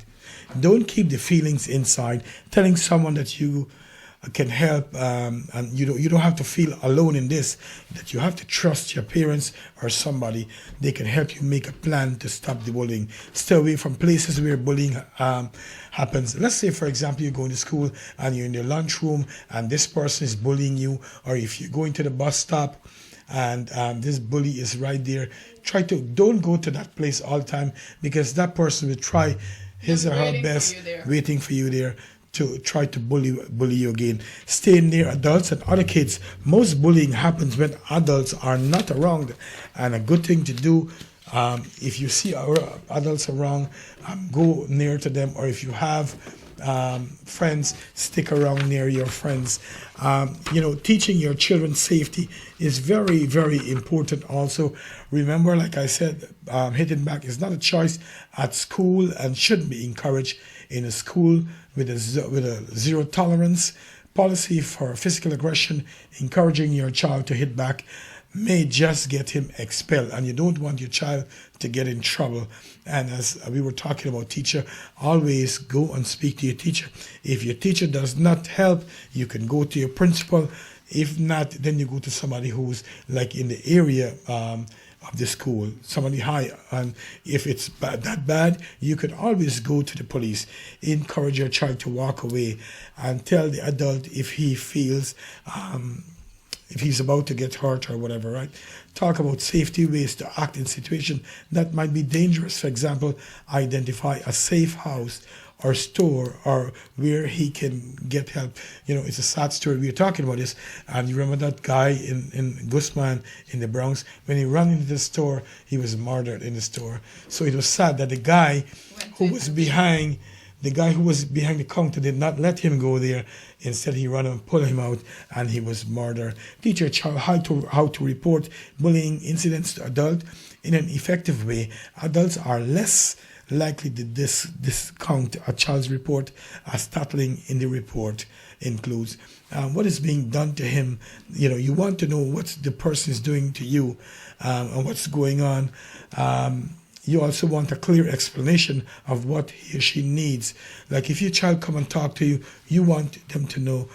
Don't keep the feelings inside. Telling someone that you can help, and you don't have to feel alone in this. That you have to trust your parents or somebody. They can help you make a plan to stop the bullying. Stay away from places where bullying happens. Let's say, for example, you're going to school and you're in the lunchroom and this person is bullying you, or if you're going to the bus stop and this bully is right there. Don't go to that place all the time, because that person will try his or her best, waiting for you there to try to bully you again. Stay near adults and other kids. Most bullying happens when adults are not around, and a good thing to do, if you see our adults around, go near to them, or if you have friends, stick around near your friends. Teaching your children safety is very, very important also. Remember, like I said, hitting back is not a choice at school and shouldn't be encouraged in a school with a zero tolerance policy for physical aggression. Encouraging your child to hit back may just get him expelled, and you don't want your child to get in trouble. And as we were talking about teacher, always go and speak to your teacher. If your teacher does not help, you can go to your principal. If not, then you go to somebody who's like in the area of the school, somebody high. And if it's that bad, you can always go to the police. Encourage your child to walk away and tell the adult if he feels if he's about to get hurt or whatever, right? Talk about safety ways to act in situations that might be dangerous. For example, identify a safe house or store or where he can get help. It's a sad story. We were talking about this, and you remember that guy in Guzman in the Bronx, when he ran into the store, he was murdered in the store. So it was sad that the guy who was behind the counter did not let him go there. Instead, he ran and pulled him out, and he was murdered. Teach your child how to report bullying incidents to adults in an effective way. Adults are less likely to discount a child's report, as startling in the report includes what is being done to him. You want to know what the person is doing to you and what's going on. You also want a clear explanation of what he or she needs. Like if your child come and talk to you, you want them to know,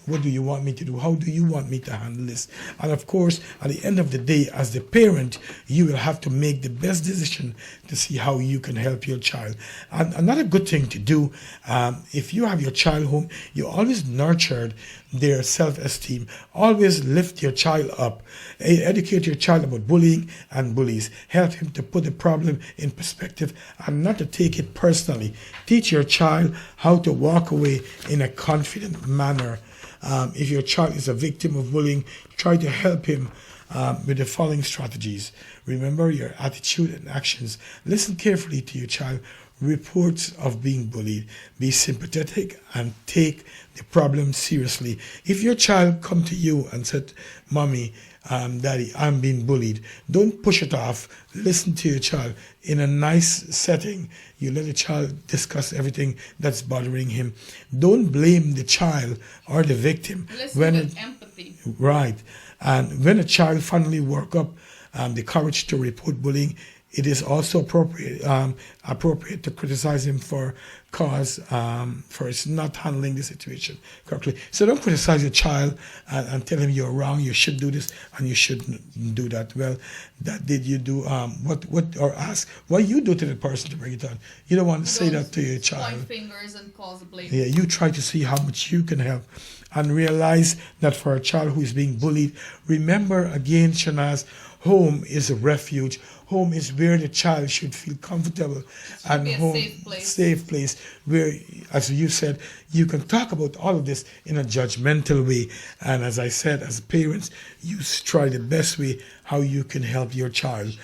what do you want me to do? How do you want me to handle this? And of course, at the end of the day, as the parent, you will have to make the best decision to see how you can help your child. And another good thing to do, if you have your child home, you always nurtured their self-esteem. Always lift your child up. Educate your child about bullying and bullies. Help him to put the problem in perspective and not to take it personally. Teach your child how to walk away in a confident manner. If your child is a victim of bullying, try to help him with the following strategies. Remember your attitude and actions. Listen carefully to your child. Reports of being bullied. Be sympathetic and take the problem seriously. If your child come to you and said, "Mommy, Daddy, I'm being bullied," don't push it off. Listen to your child in a nice setting. You let the child discuss everything that's bothering him. Don't blame the child or the victim. Listen with empathy. Right. And when a child finally work up the courage to report bullying, it is also appropriate to criticize him for his not handling the situation correctly. So don't criticize your child and tell him you're wrong, you should do this and you shouldn't do that. Well, that did you do or ask what you do to the person to bring it on. You don't want to say that to your child. Point fingers and cause blame. Yeah, you try to see how much you can help and realize that for a child who is being bullied, remember again, Shanaz, home is a refuge. Home is where the child should feel comfortable, and home, safe place where, as you said, you can talk about all of this in a judgmental way. And as I said, as parents, you try the best way how you can help your child.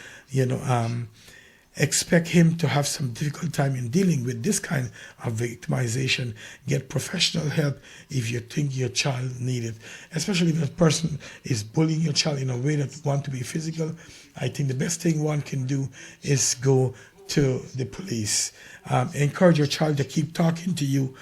Expect him to have some difficult time in dealing with this kind of victimization. Get professional help if you think your child needs it, especially if a person is bullying your child in a way that want to be physical. I think the best thing one can do is go to the police. Encourage your child to keep talking to you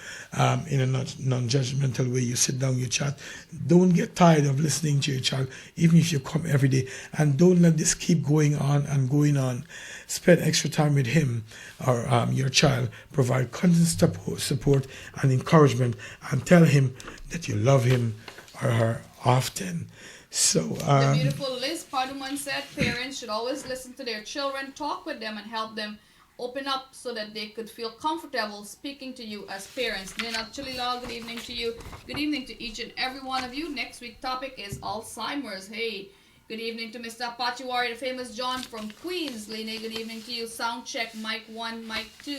in a non-judgmental way. You sit down, you chat. Don't get tired of listening to your child, even if you come every day. And don't let this keep going on and going on. Spend extra time with him or your child. Provide constant support and encouragement, and tell him that you love him or her often. So, The beautiful Liz Paduman said parents should always listen to their children, talk with them, and help them open up so that they could feel comfortable speaking to you as parents. Nina Chulilal, good evening to you. Good evening to each and every one of you. Next week's topic is Alzheimer's. Hey, good evening to Mr. Apache Warrior, the famous John from Queens. Lene, good evening to you. Sound check, mic 1, mic 2.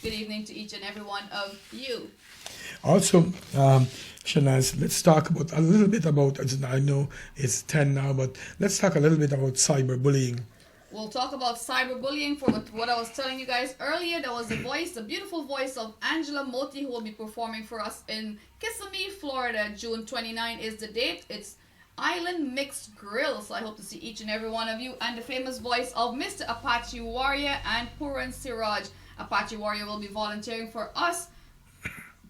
Good evening to each and every one of you. Also, Shanaz, let's talk about a little bit about, I know it's 10 now, but let's talk a little bit about cyberbullying. We'll talk about cyberbullying for what I was telling you guys earlier. There was the beautiful voice of Angela Moti, who will be performing for us in Kissimmee, Florida. June 29 is the date. It's Island Mixed Grill. So I hope to see each and every one of you. And the famous voice of Mr. Apache Warrior and Puran Siraj. Apache Warrior will be volunteering for us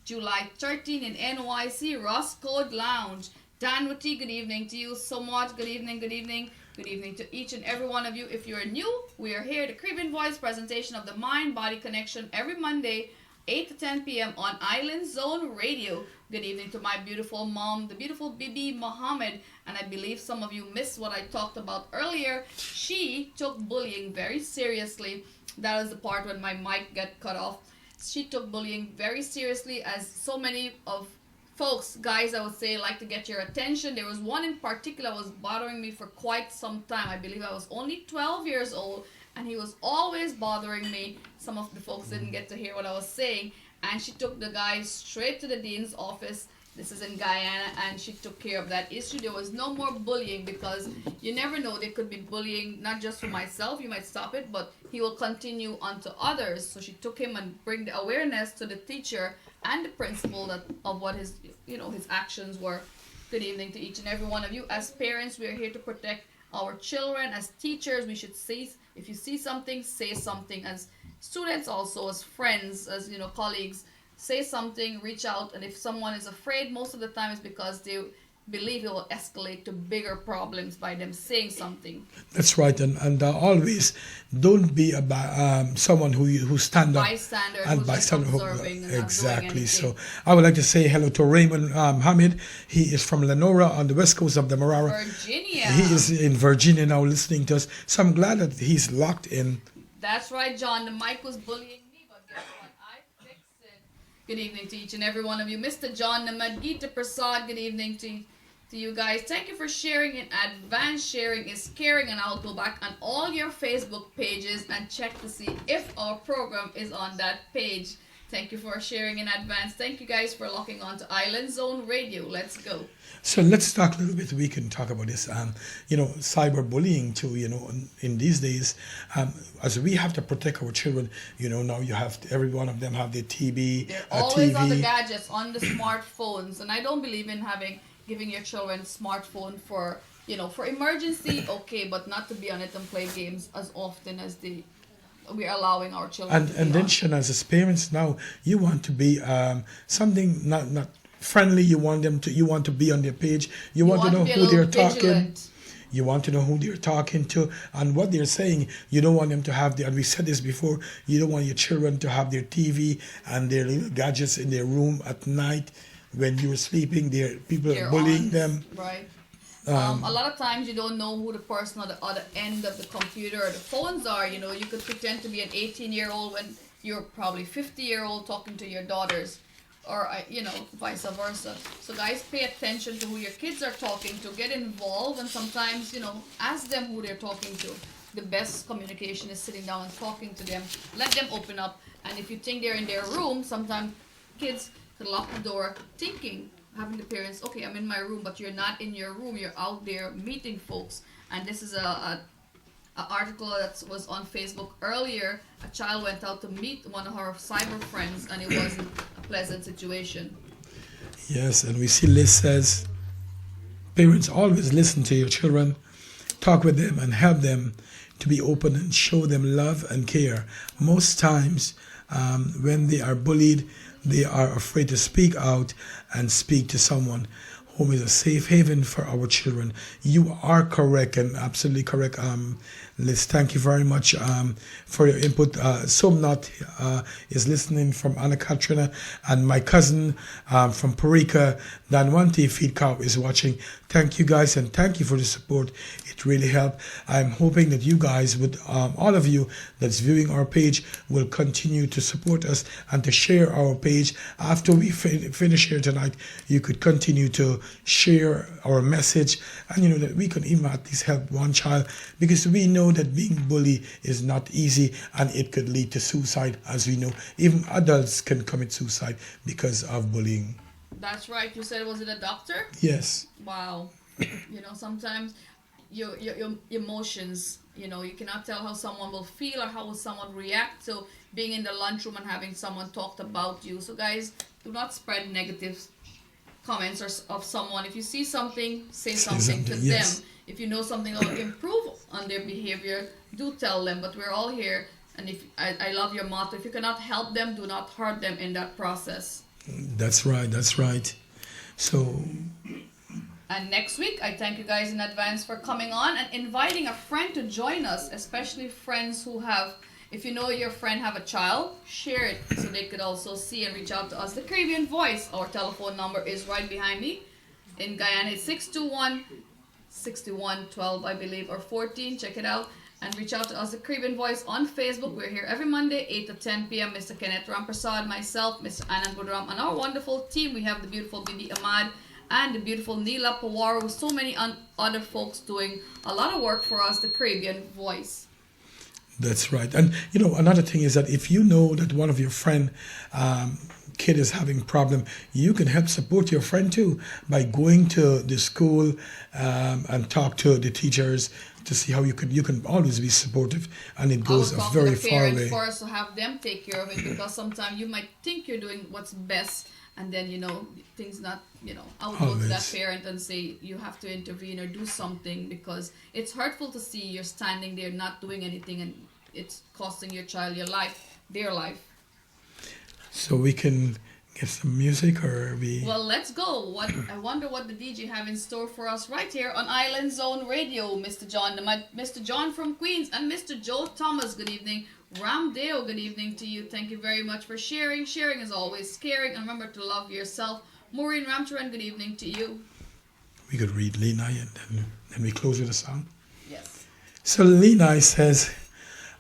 July 13 in NYC Roscoe Lounge. Dan Wati, good evening to you so much. Good evening, good evening. Good evening to each and every one of you. If you're new, we are here, the Caribbean Voice presentation of the Mind-Body Connection every Monday, 8 to 10 p.m. on Island Zone Radio. Good evening to my beautiful mom, the beautiful Bibi Muhammad. And I believe some of you missed what I talked about earlier. She took bullying very seriously. That was the part when my mic got cut off. She took bullying very seriously, as so many of folks, guys, I would say, like to get your attention. There was one in particular that was bothering me for quite some time. I believe I was only 12 years old, and he was always bothering me. Some of the folks didn't get to hear what I was saying, and she took the guy straight to the dean's office. This is in Guyana, and she took care of that issue. There was no more bullying, because you never know, there could be bullying, not just for myself, you might stop it, but he will continue onto others. So she took him and bring the awareness to the teacher and the principal of what his actions were. Good evening to each and every one of you. As parents, we are here to protect our children. As teachers, we should see, if you see something, say something. As students also, as friends, as colleagues, say something, reach out. And if someone is afraid, most of the time it's because they believe it will escalate to bigger problems by them saying something. That's right, and always don't be someone who stand up bystander, and bystander observing and exactly. So I would like to say hello to Raymond Hamid. He is from Lenora on the west coast of the Marara, Virginia. He is in Virginia now, listening to us. So I'm glad that he's locked in. That's right, John. The mic was bullying me, but guess what? I fixed it. Good evening to each and every one of you. Mr. John Namadita Prasad, good evening to you guys. Thank you for sharing in advance. Sharing is caring, and I'll go back on all your Facebook pages and check to see if our program is on that page. Thank you for sharing in advance. Thank you guys for locking on to Island Zone Radio. Let's go. So let's talk a little bit. We can talk about this. Cyberbullying too. In these days, as we have to protect our children. Now you have every one of them have their TV. They're always on the gadgets, on the smartphones, and I don't believe in giving your children smartphone for emergency. Okay, but not to be on it and play games as often as we're allowing our children. And then, Shana, as parents now, you want to be something not friendly. You want to be on their page. You want to know who they're talking. You want to know who they're talking to and what they're saying. You don't want them to have and we said this before, you don't want your children to have their TV and their little gadgets in their room at night when you're sleeping. People are bullying them. Right. A lot of times you don't know who the person on the other end of the computer or the phones are. You could pretend to be an 18-year-old when you're probably 50-year-old talking to your daughters, or vice versa. So guys, pay attention to who your kids are talking to. Get involved, and sometimes ask them who they're talking to. The best communication is sitting down and talking to them. Let them open up. And if you think they're in their room, sometimes kids could lock the door, having the parents, okay, I'm in my room, but you're not in your room, you're out there meeting folks. And this is a article that was on Facebook earlier. A child went out to meet one of her cyber friends, and it wasn't a pleasant situation. Yes, and we see Liz says, parents, always listen to your children, talk with them and help them to be open and show them love and care. Most times, when they are bullied, they are afraid to speak out and speak to someone. Home is a safe haven for our children. You are correct and absolutely correct. Liz, thank you very much for your input. Somnat is listening from Anna Katrina, and my cousin from Parika, Danwanti Feedcow, is watching. Thank you guys, and thank you for the support. It really helped. I'm hoping that you guys, with all of you that's viewing our page, will continue to support us and to share our page. After we finish here tonight, you could continue to share our message, and that we can even at least help one child, because we know that being bullied is not easy, and it could lead to suicide. As we know, even adults can commit suicide because of bullying. That's right. You said, was it a doctor? Yes. Wow. Sometimes your emotions, you cannot tell how someone will feel or how will someone react to being in the lunchroom and having someone talked about you. So guys, do not spread negative comments of someone. If you see something, say something to yes. them. If you know something that will improve on their behavior, do tell them. But we're all here, and if I love your motto, if you cannot help them, do not hurt them in that process. That's right. So, and next week, I thank you guys in advance for coming on and inviting a friend to join us, especially friends who have, if you know your friend have a child, share it so they could also see and reach out to us. The Caribbean Voice, our telephone number is right behind me. In Guyana, it's 621-6112, I believe, or 14. Check it out. And reach out to us, the Caribbean Voice, on Facebook. We're here every Monday, 8 to 10 p.m. Mr. Kenneth Ramprasad, myself, Mr. Anand Budram, and our wonderful team. We have the beautiful Bibi Ahmad and the beautiful Neela Pawar, with so many other folks doing a lot of work for us, the Caribbean Voice. That's right. And, another thing is that if you know that one of your friend kid is having a problem, you can help support your friend too by going to the school and talk to the teachers to see how you can always be supportive, and it goes very far away. For us to have them take care of it, because sometimes you might think you're doing what's best, and then things not I would go to that parent and say you have to intervene or do something, because it's hurtful to see you're standing there not doing anything, and it's costing your child their life. So we can get some music, or we... Well, let's go. I wonder what the DJ have in store for us right here on Island Zone Radio. Mr. John from Queens, and Mr. Joe Thomas, good evening. Ramdeo, good evening to you. Thank you very much for sharing. Sharing is always caring, and remember to love yourself. Maureen Ramcharan, good evening to you. We could read Lena, and then we close with a song. Yes. So Lena says,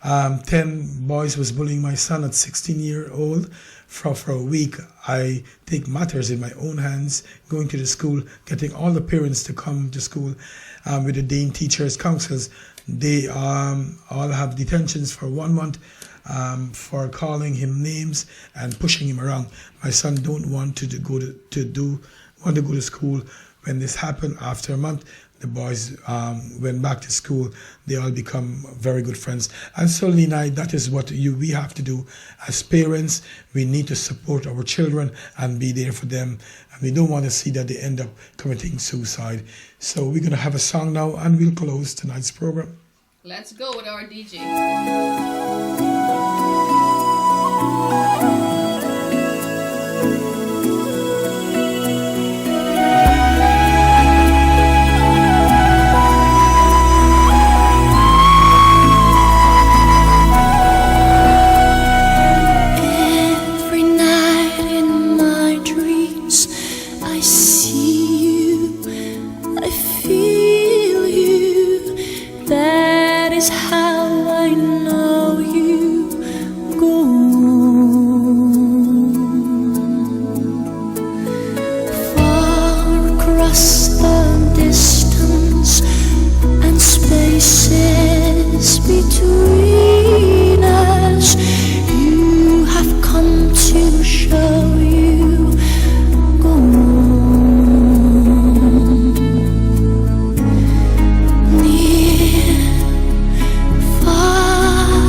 10 boys was bullying my son at 16-year-old. For a week, I take matters in my own hands, going to the school, getting all the parents to come to school with the dean, teachers, councils. They all have detentions for 1 month for calling him names and pushing him around. My son don't want to go to school. When this happened, after a month, the boys went back to school. They all become very good friends. And so, Lena, that is what we have to do as parents. We need to support our children and be there for them. And we don't want to see that they end up committing suicide. So we're going to have a song now, and we'll close tonight's program. Let's go with our DJ. Between us, you have come to show you go near, far.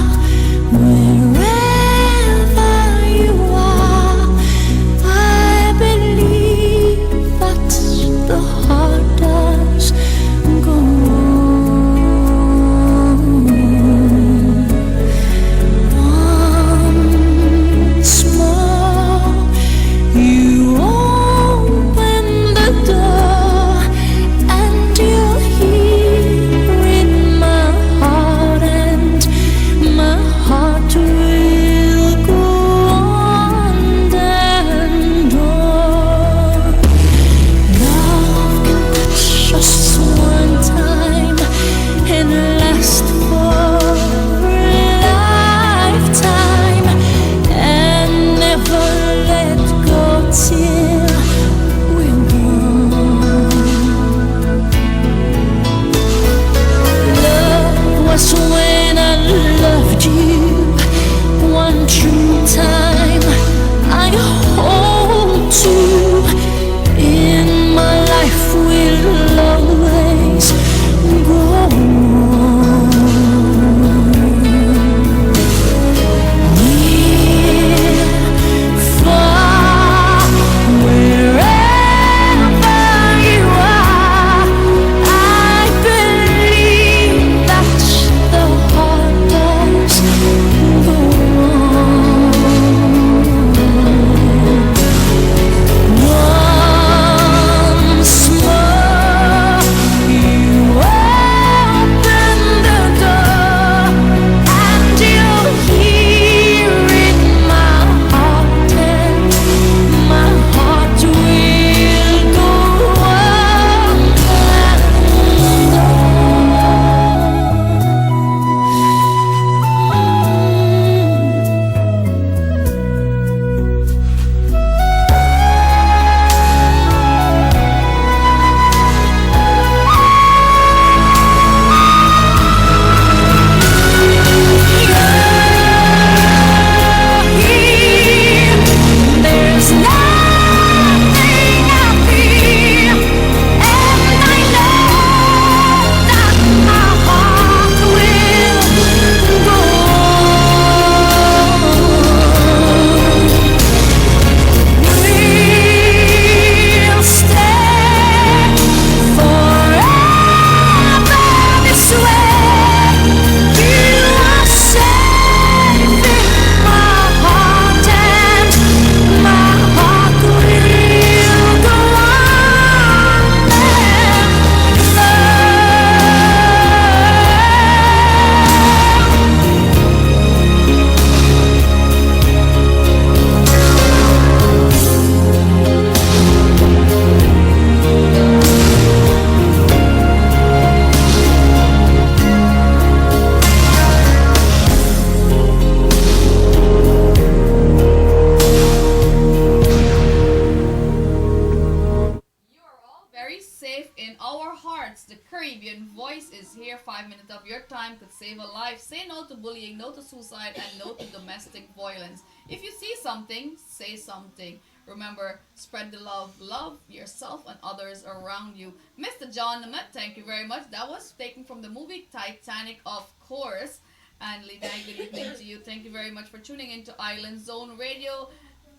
no to bullying, no to suicide, and no to domestic violence. If you see something, say something. Remember, spread the love. Love yourself and others around you. Mr. John Namet, thank you very much. That was taken from the movie Titanic, of course. And Lina, good evening to you. Thank you very much for tuning into Island Zone Radio.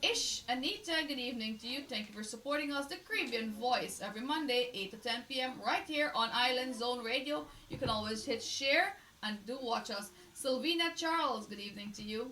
Ish, Anita, good evening to you. Thank you for supporting us. The Caribbean Voice, every Monday, 8 to 10 p.m. right here on Island Zone Radio. You can always hit share and do watch us. Sylvina Charles, good evening to you.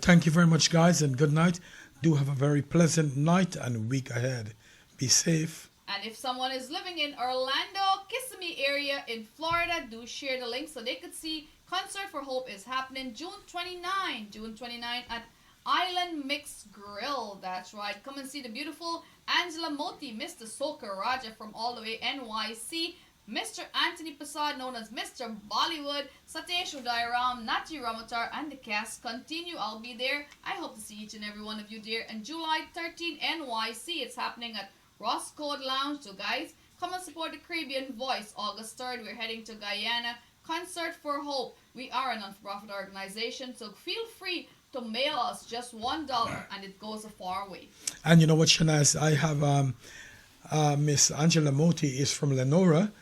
Thank you very much, guys, and good night. Do have a very pleasant night and week ahead. Be safe. And if someone is living in Orlando, Kissimmee area in Florida, do share the link so they could see Concert for Hope is happening June 29 at Island Mix Grill. That's right. Come and see the beautiful Angela Moti, Mr. Soka Raja from all the way NYC, Mr. Anthony Prasad, known as Mr. Bollywood, Satesh Udairam, Nati Ramatar, and the cast continue. I'll be there. I hope to see each and every one of you there. And July 13, NYC, it's happening at Roscoe Lounge. So guys, come and support the Caribbean Voice. August 3rd, we're heading to Guyana. Concert for Hope. We are a non-profit organization, so feel free to mail us just $1 and it goes a far way. And you know what, Shanaz? I have Miss Angela Moti is from Lenora.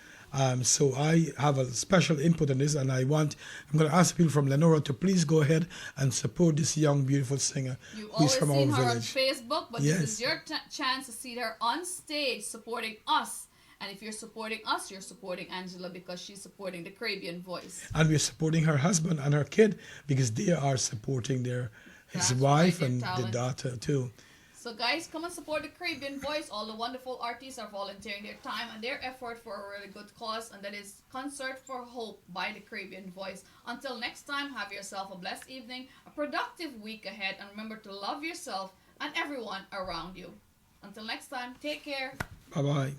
So I have a special input on this, and I'm going to ask people from Lenora to please go ahead and support this young, beautiful singer You've who's always from our seen her village. on Facebook, but Yes. this is your chance to see her on stage supporting us. And if you're supporting us, you're supporting Angela because she's supporting the Caribbean Voice. And we're supporting her husband and her kid because they are supporting his That's wife right, and their the talent. daughter too. So guys, come and support the Caribbean Voice. All the wonderful artists are volunteering their time and their effort for a really good cause, and that is Concert for Hope by the Caribbean Voice. Until next time, have yourself a blessed evening, a productive week ahead, and remember to love yourself and everyone around you. Until next time, take care. Bye-bye.